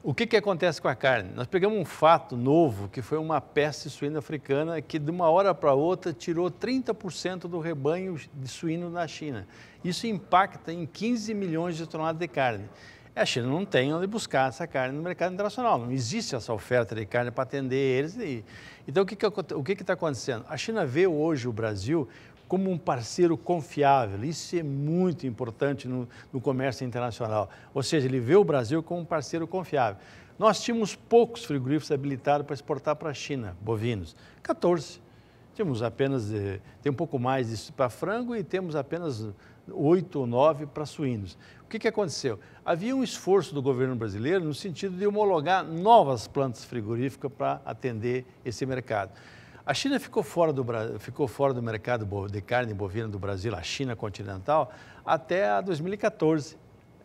O que acontece com a carne? Nós pegamos um fato novo, que foi uma peste suína africana, que de uma hora para outra tirou 30% do rebanho de suíno na China. Isso impacta em 15 milhões de toneladas de carne. A China não tem onde buscar essa carne no mercado internacional, não existe essa oferta de carne para atender eles. Então, o que está acontecendo? A China vê hoje o Brasil como um parceiro confiável. Isso é muito importante no comércio internacional. Ou seja, ele vê o Brasil como um parceiro confiável. Nós tínhamos poucos frigoríficos habilitados para exportar para a China, bovinos, 14. temos apenas, tem um pouco mais disso para frango e temos apenas 8 ou 9 para suínos. O que aconteceu? Havia um esforço do governo brasileiro no sentido de homologar novas plantas frigoríficas para atender esse mercado. A China ficou fora do mercado de carne bovina do Brasil, a China continental, até 2014.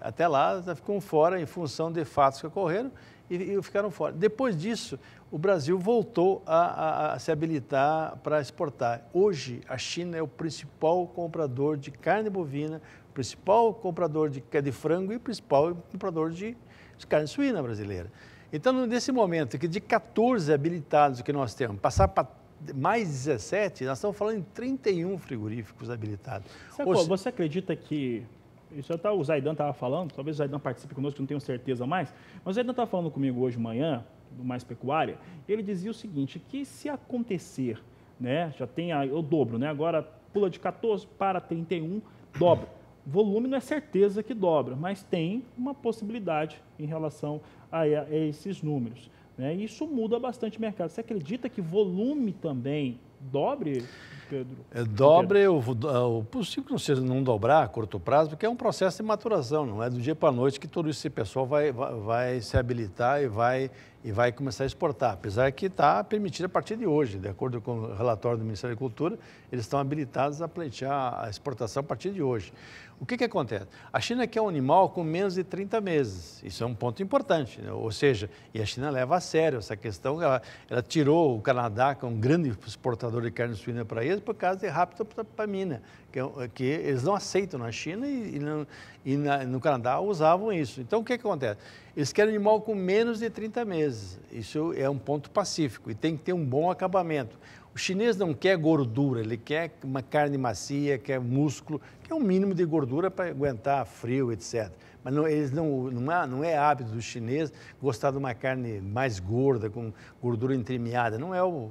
Até lá, ficam fora em função de fatos que ocorreram e ficaram fora. Depois disso, o Brasil voltou a se habilitar para exportar. Hoje, a China é o principal comprador de carne bovina, principal comprador de frango e principal comprador de carne suína brasileira. Então, nesse momento que de 14 habilitados que nós temos, passar para mais 17, nós estamos falando em 31 frigoríficos habilitados. Você acredita que... Isso até o Zaidan estava falando, talvez o Zaidan participe conosco, não tenho certeza mais, mas o Zaidan estava falando comigo hoje de manhã, do Mais Pecuária, e ele dizia o seguinte, que se acontecer, né, já tem o dobro, né, agora pula de 14 para 31, dobra. Volume não é certeza que dobra, mas tem uma possibilidade em relação a esses números, né, e isso muda bastante o mercado. Você acredita que volume também dobre, Pedro? Dobre, o possível que não seja não dobrar a curto prazo, porque é um processo de maturação, não é do dia para a noite que todo esse pessoal vai se habilitar e vai começar a exportar, apesar que está permitido a partir de hoje, de acordo com o relatório do Ministério da Agricultura, eles estão habilitados a pleitear a exportação a partir de hoje. O que acontece? A China quer um animal com menos de 30 meses, isso é um ponto importante, né? Ou seja, e a China leva a sério essa questão, ela tirou o Canadá, que é um grande exportador de carne suína para eles, por causa de raptopamina, que eles não aceitam na China e no Canadá usavam isso. Então, o que acontece? Eles querem animal com menos de 30 meses, isso é um ponto pacífico e tem que ter um bom acabamento. O chinês não quer gordura, ele quer uma carne macia, quer músculo, quer um mínimo de gordura para aguentar frio, etc. Mas não é hábito do chinês gostar de uma carne mais gorda, com gordura entremeada, não é o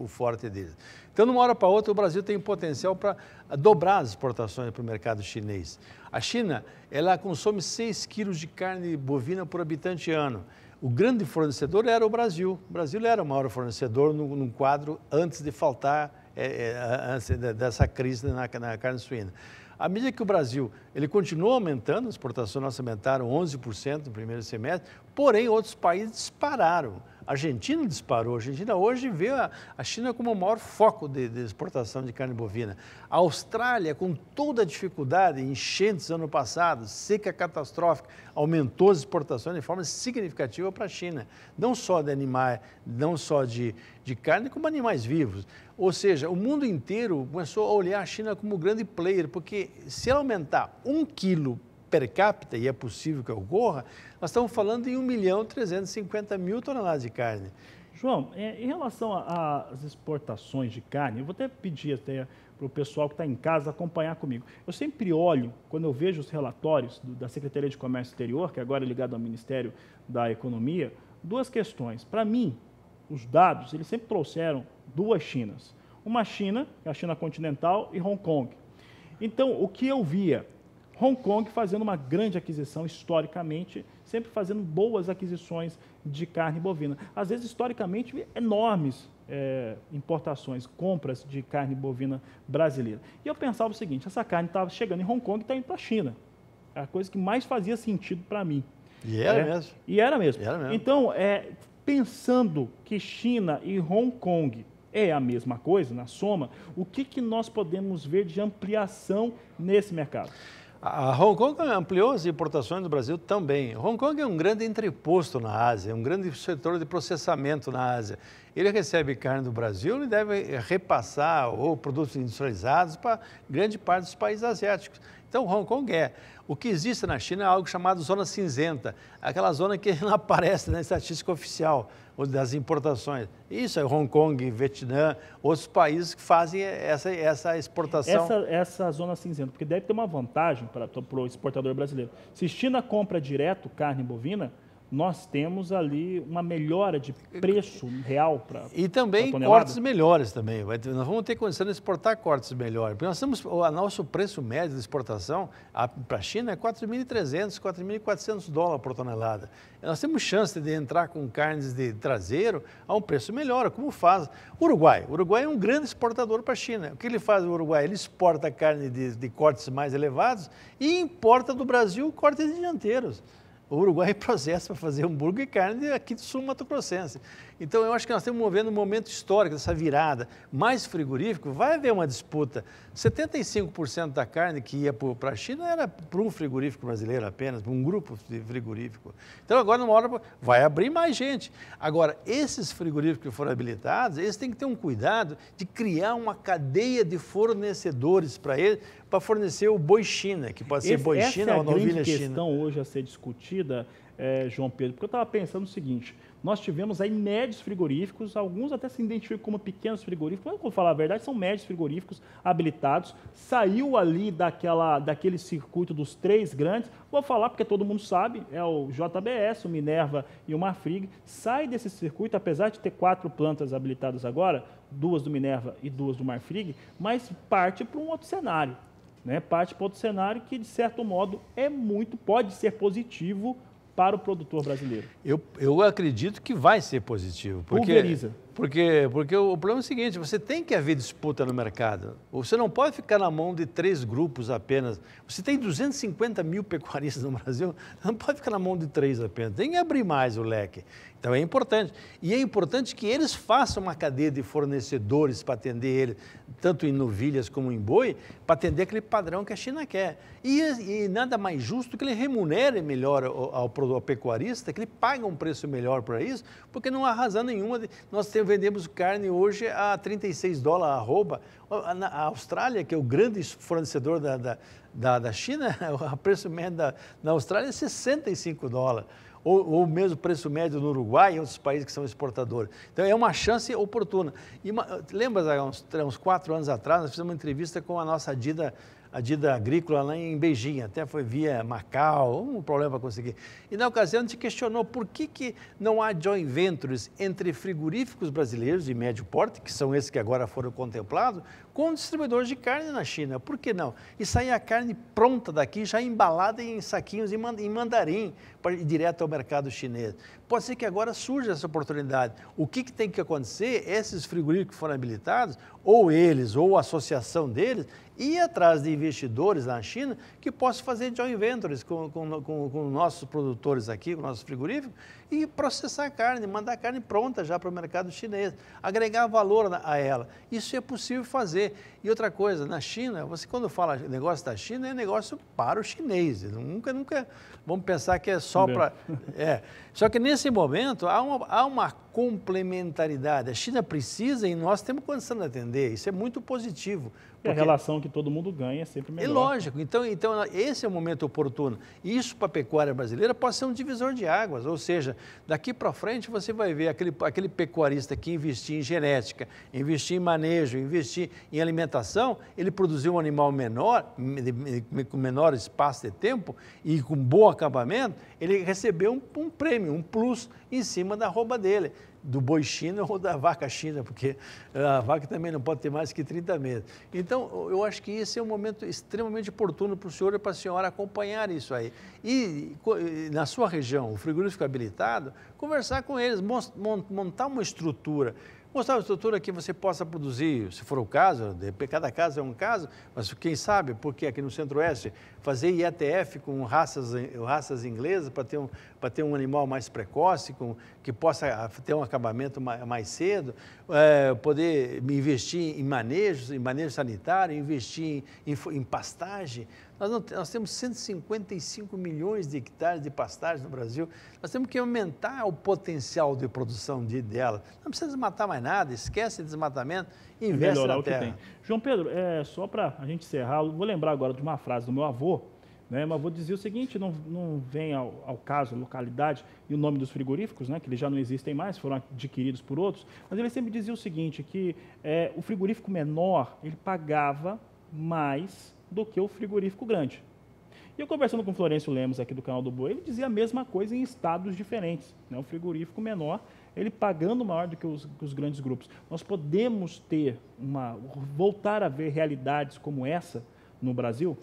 forte deles. Então, de uma hora para outra, o Brasil tem potencial para dobrar as exportações para o mercado chinês. A China, ela consome 6 quilos de carne bovina por habitante ano. O grande fornecedor era o Brasil. O Brasil era o maior fornecedor num quadro antes de faltar, antes dessa crise na carne suína. À medida que o Brasil ele continuou aumentando, as exportações nossas aumentaram 11% no primeiro semestre, porém outros países dispararam. A Argentina disparou. A Argentina hoje vê a China como o maior foco de exportação de carne bovina. A Austrália, com toda a dificuldade, enchentes ano passado, seca catastrófica, aumentou as exportações de forma significativa para a China. Não só de animais, não só de carne, como animais vivos. Ou seja, o mundo inteiro começou a olhar a China como grande player, porque se ela aumentar 1 quilo per capita, e é possível que ocorra, nós estamos falando em 1.350.000 toneladas de carne. João, em relação às exportações de carne, eu vou até pedir até para o pessoal que está em casa acompanhar comigo. Eu sempre olho, quando eu vejo os relatórios da Secretaria de Comércio Exterior, que agora é ligado ao Ministério da Economia, duas questões. Para mim, os dados, eles sempre trouxeram duas Chinas. Uma China, a China continental, e Hong Kong. Então, o que eu via? Hong Kong fazendo uma grande aquisição historicamente, sempre fazendo boas aquisições de carne bovina. Às vezes, historicamente, enormes importações, compras de carne bovina brasileira. E eu pensava o seguinte, essa carne estava chegando em Hong Kong e está indo para a China. É a coisa que mais fazia sentido para mim. E era mesmo. E era mesmo. E era mesmo. Então, pensando que China e Hong Kong é a mesma coisa, na soma, o que nós podemos ver de ampliação nesse mercado? A Hong Kong ampliou as importações do Brasil também. Hong Kong é um grande entreposto na Ásia, um grande setor de processamento na Ásia. Ele recebe carne do Brasil e deve repassar ou produtos industrializados para grande parte dos países asiáticos. Então, Hong Kong O que existe na China é algo chamado zona cinzenta, aquela zona que não aparece na estatística oficial das importações. Isso é Hong Kong, Vietnã, outros países que fazem essa exportação. Essa zona cinzenta, porque deve ter uma vantagem para o exportador brasileiro. Se China compra direto carne bovina, nós temos ali uma melhora de preço real para e também cortes melhores também. Nós vamos ter condição de exportar cortes melhores. Porque nós temos, o nosso preço médio de exportação para a China é 4.300, 4.400 dólares por tonelada. Nós temos chance de entrar com carnes de traseiro a um preço melhor, como faz o Uruguai. O Uruguai é um grande exportador para a China. O que ele faz no Uruguai? Ele exporta carne de cortes mais elevados e importa do Brasil cortes de dianteiros. O Uruguai processa para fazer hambúrguer e carne aqui do sul mato-grossense. Então, eu acho que nós estamos movendo um momento histórico dessa virada. Mais frigorífico, vai haver uma disputa. 75% da carne que ia para a China era para um frigorífico brasileiro apenas, para um grupo de frigorífico. Então, agora, numa hora, vai abrir mais gente. Agora, esses frigoríficos que foram habilitados, eles têm que ter um cuidado de criar uma cadeia de fornecedores para eles, para fornecer o boi China, que pode ser boi China ou novilha China. Essa é a grande questão hoje a ser discutida, João Pedro, porque eu estava pensando o seguinte, nós tivemos aí médios frigoríficos, alguns até se identificam como pequenos frigoríficos, mas, vou falar a verdade, são médios frigoríficos habilitados, saiu ali daquele circuito dos 3 grandes, vou falar porque todo mundo sabe, é o JBS, o Minerva e o Marfrig, sai desse circuito, apesar de ter 4 plantas habilitadas agora, 2 do Minerva e 2 do Marfrig, mas parte para um outro cenário. Parte para outro cenário que, de certo modo, pode ser positivo para o produtor brasileiro. Eu acredito que vai ser positivo. Pulveriza. Porque o problema é o seguinte, você tem que haver disputa no mercado. Você não pode ficar na mão de 3 grupos apenas. Você tem 250 mil pecuaristas no Brasil, não pode ficar na mão de 3 apenas. Tem que abrir mais o leque. Então é importante. E é importante que eles façam uma cadeia de fornecedores para atender ele, tanto em novilhas como em boi, para atender aquele padrão que a China quer. E nada mais justo que ele remunere melhor ao pecuarista, que ele pague um preço melhor para isso, porque não há razão nenhuma. Nós vendemos carne hoje a 36 dólares a arroba. A Austrália, que é o grande fornecedor da China, o preço médio na Austrália é 65 dólares. Ou mesmo preço médio no Uruguai e outros países que são exportadores. Então, é uma chance oportuna. Lembra, há uns 4 anos atrás, nós fizemos uma entrevista com a nossa Dida Agrícola lá em Beijing, até foi via Macau, um problema para conseguir. E na ocasião a gente questionou por que não há joint ventures entre frigoríficos brasileiros de médio porte, que são esses que agora foram contemplados, com distribuidores de carne na China. Por que não? E sair a carne pronta daqui, já embalada em saquinhos em mandarim, para ir direto ao mercado chinês. Pode ser que agora surja essa oportunidade. O que tem que acontecer? Esses frigoríficos que foram habilitados, ou eles, ou a associação deles, ir atrás de investidores na China que possam fazer joint ventures com nossos produtores aqui, com nossos frigoríficos, e processar a carne, mandar a carne pronta já para o mercado chinês, agregar valor a ela. Isso é possível fazer. E outra coisa, na China, você quando fala negócio da China, é negócio para o chinês. Nunca vamos pensar que é só para... Só que nesse momento há uma complementaridade. A China precisa e nós temos condição de atender. Isso é muito positivo. A relação que todo mundo ganha é sempre melhor. É lógico. Então, esse é o momento oportuno. Isso para a pecuária brasileira pode ser um divisor de águas. Ou seja, daqui para frente você vai ver aquele pecuarista que investir em genética, investir em manejo, investir em alimentação, ele produziu um animal menor, com menor espaço de tempo e com bom acabamento, ele recebeu um prêmio, um plus em cima da arroba dele, do boi China ou da vaca China, porque a vaca também não pode ter mais que 30 meses. Então, eu acho que esse é um momento extremamente oportuno para o senhor e para a senhora acompanhar isso aí. E na sua região, o frigorífico habilitado, conversar com eles, montar uma estrutura. Mostrar uma estrutura que você possa produzir, se for o caso, cada caso é um caso, mas quem sabe, porque aqui no Centro-Oeste, fazer IETF com raças inglesas para ter um animal mais precoce, que possa ter um acabamento mais cedo, poder investir em manejo sanitário, investir em pastagem. Nós temos 155 milhões de hectares de pastagem no Brasil. Nós temos que aumentar o potencial de produção dela. Não precisa desmatar mais nada, esquece desmatamento, investe na terra. João Pedro, só para a gente encerrar, eu vou lembrar agora de uma frase do meu avô, né? Meu avô dizia o seguinte, não vem ao caso, localidade e o nome dos frigoríficos, né? Que eles já não existem mais, foram adquiridos por outros, mas ele sempre dizia o seguinte, que o frigorífico menor, ele pagava mais do que o frigorífico grande. E eu conversando com o Florencio Lemos aqui do Canal do Boi, ele dizia a mesma coisa em estados diferentes, né? Um frigorífico menor, ele pagando maior do que os grandes grupos. Nós podemos voltar a ver realidades como essa no Brasil?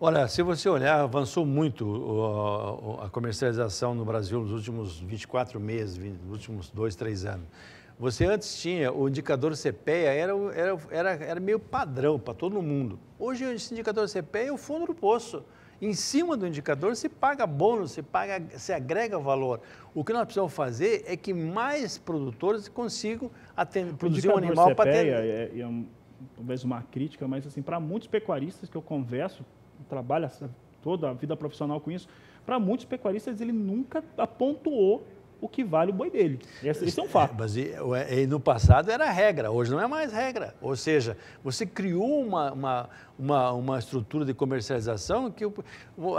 Olha, se você olhar, avançou muito a comercialização no Brasil nos últimos 24 meses, nos últimos 2, 3 anos. Você antes tinha o indicador CPEA, era meio padrão para todo mundo. Hoje esse indicador CPEA é o fundo do poço. Em cima do indicador se paga bônus, se agrega valor. O que nós precisamos fazer é que mais produtores consigam produzir um animal para ter... Talvez uma crítica, mas assim, para muitos pecuaristas que eu converso, trabalho toda a vida profissional com isso, para muitos pecuaristas ele nunca apontou o que vale o boi dele. Esse é um fato. Mas no passado era regra, hoje não é mais regra. Ou seja, você criou uma estrutura de comercialização que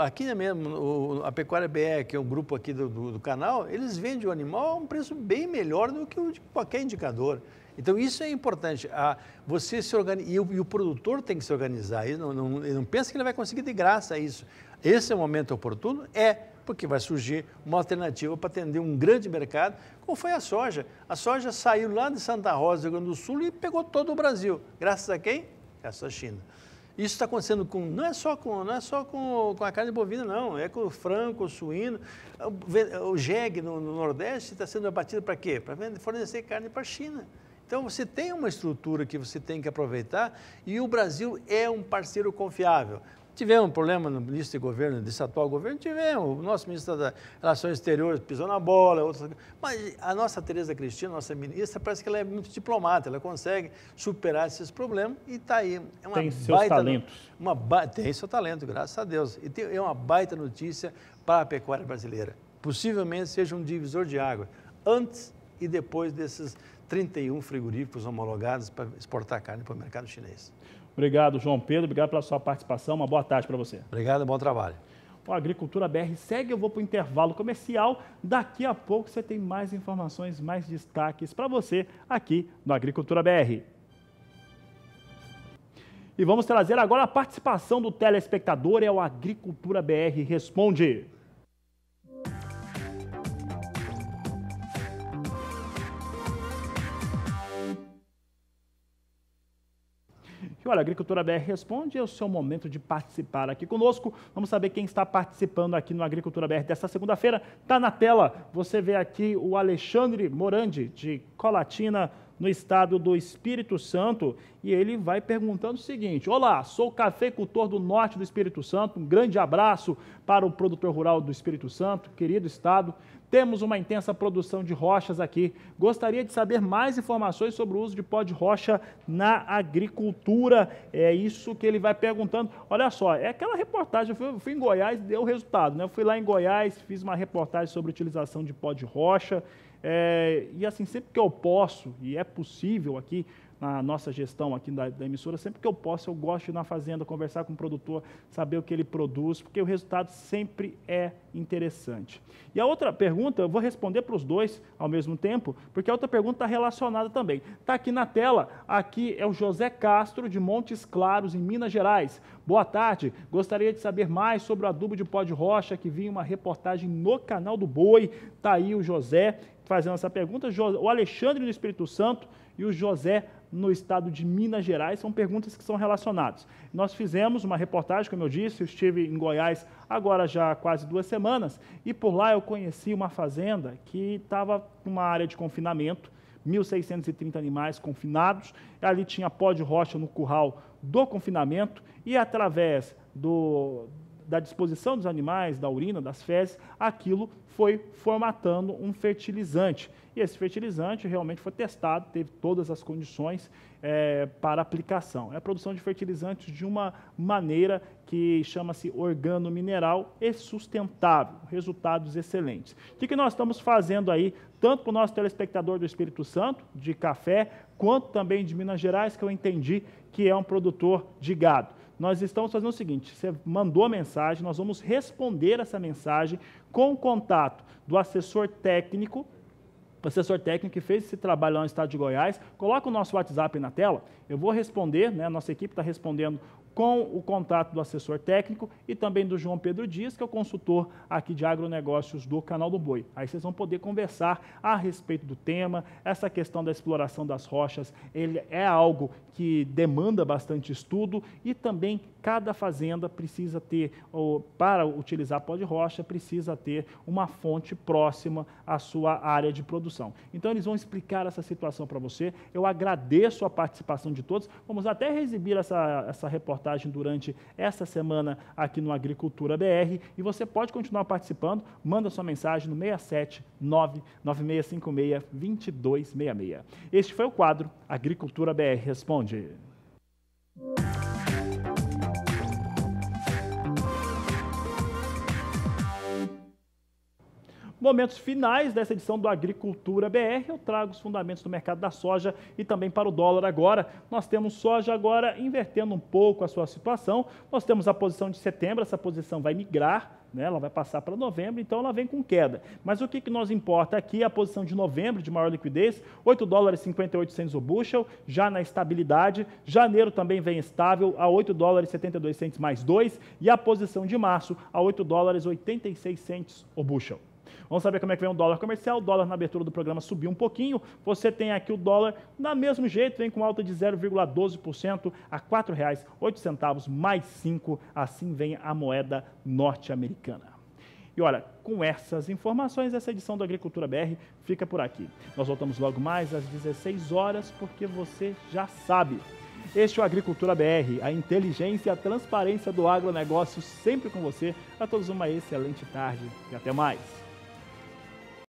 aqui mesmo, a Pecuária BR, que é um grupo aqui do canal, eles vendem o animal a um preço bem melhor do que o de qualquer indicador. Então, isso é importante. Você se organiza, e o produtor tem que se organizar. Ele não pensa que ele vai conseguir de graça isso. Esse é o momento oportuno? Porque vai surgir uma alternativa para atender um grande mercado, como foi a soja. A soja saiu lá de Santa Rosa, Rio Grande do Sul, e pegou todo o Brasil. Graças a quem? Graças à China. Isso está acontecendo não é só com a carne bovina, não. É com o frango, o suíno. O jegue no Nordeste está sendo abatido para quê? Para fornecer carne para a China. Então, você tem uma estrutura que você tem que aproveitar e o Brasil é um parceiro confiável. Tivemos um problema no ministro de governo, desse atual governo, tivemos. O nosso ministro das Relações Exteriores pisou na bola, mas a nossa Tereza Cristina, nossa ministra, parece que ela é muito diplomata, ela consegue superar esses problemas e está aí. Tem seus talentos. Tem seu talento, graças a Deus. E é uma baita notícia para a pecuária brasileira. Possivelmente seja um divisor de água, antes e depois desses 31 frigoríficos homologados para exportar carne para o mercado chinês. Obrigado, João Pedro. Obrigado pela sua participação. Uma boa tarde para você. Obrigado, bom trabalho. O Agricultura BR segue, eu vou para o intervalo comercial. Daqui a pouco você tem mais informações, mais destaques para você aqui no Agricultura BR. E vamos trazer agora a participação do telespectador, é o Agricultura BR Responde. E olha, a Agricultura BR Responde, é o seu momento de participar aqui conosco. Vamos saber quem está participando aqui no Agricultura BR desta segunda-feira. Está na tela, você vê aqui o Alexandre Morandi, de Colatina, no estado do Espírito Santo, e ele vai perguntando o seguinte: olá, sou cafeicultor do norte do Espírito Santo, um grande abraço para o produtor rural do Espírito Santo, querido estado. Temos uma intensa produção de rochas aqui. Gostaria de saber mais informações sobre o uso de pó de rocha na agricultura. É isso que ele vai perguntando. Olha só, é aquela reportagem, eu fui em Goiás, deu o resultado, né? Eu fui lá em Goiás, fiz uma reportagem sobre a utilização de pó de rocha. E assim, sempre que eu posso, e é possível aqui na nossa gestão aqui da emissora, sempre que eu posso, eu gosto de ir na fazenda, conversar com o produtor, saber o que ele produz, porque o resultado sempre é interessante. E a outra pergunta, eu vou responder para os dois ao mesmo tempo, porque a outra pergunta está relacionada também. Está aqui na tela, aqui é o José Castro, de Montes Claros, em Minas Gerais. Boa tarde, gostaria de saber mais sobre o adubo de pó de rocha, que vinha uma reportagem no Canal do Boi. Está aí o José fazendo essa pergunta, o Alexandre no Espírito Santo e o José no estado de Minas Gerais, são perguntas que são relacionadas. Nós fizemos uma reportagem, como eu disse, eu estive em Goiás agora já há quase 2 semanas, e por lá eu conheci uma fazenda que estava numa área de confinamento, 1.630 animais confinados, ali tinha pó de rocha no curral do confinamento, e através da disposição dos animais, da urina, das fezes, aquilo foi formatando um fertilizante. E esse fertilizante realmente foi testado, teve todas as condições para aplicação. É a produção de fertilizantes de uma maneira que chama-se organomineral e sustentável, resultados excelentes. O que nós estamos fazendo aí, tanto para o nosso telespectador do Espírito Santo, de café, quanto também de Minas Gerais, que eu entendi que é um produtor de gado. Nós estamos fazendo o seguinte: você mandou a mensagem, nós vamos responder essa mensagem com o contato do assessor técnico que fez esse trabalho lá no estado de Goiás. Coloca o nosso WhatsApp na tela, eu vou responder, né, a nossa equipe está respondendo com o contato do assessor técnico e também do João Pedro Dias, que é o consultor aqui de agronegócios do Canal do Boi. Aí vocês vão poder conversar a respeito do tema. Essa questão da exploração das rochas, ele é algo que demanda bastante estudo e também cada fazenda precisa ter, para utilizar pó de rocha, precisa ter uma fonte próxima à sua área de produção. Então eles vão explicar essa situação para você. Eu agradeço a participação de todos. Vamos até exibir essa reportagem durante essa semana aqui no Agricultura BR e você pode continuar participando. Manda sua mensagem no 67996562266. Este foi o quadro Agricultura BR Responde. Momentos finais dessa edição do Agricultura BR, eu trago os fundamentos do mercado da soja e também para o dólar agora. Nós temos soja agora invertendo um pouco a sua situação. Nós temos a posição de setembro, essa posição vai migrar, né? Ela vai passar para novembro, então ela vem com queda. Mas o que nos importa aqui é a posição de novembro, de maior liquidez, $8,58 o bushel, já na estabilidade. Janeiro também vem estável a $8,72 mais 2 e a posição de março a $8,86 o bushel. Vamos saber como é que vem o dólar comercial. O dólar na abertura do programa subiu um pouquinho. Você tem aqui o dólar do mesmo jeito, vem com alta de 0,12% a R$ 4,08 mais 5. Assim vem a moeda norte-americana. E olha, com essas informações, essa edição do Agricultura BR fica por aqui. Nós voltamos logo mais às 16 horas, porque você já sabe. Este é o Agricultura BR, a inteligência e a transparência do agronegócio sempre com você. A todos uma excelente tarde e até mais.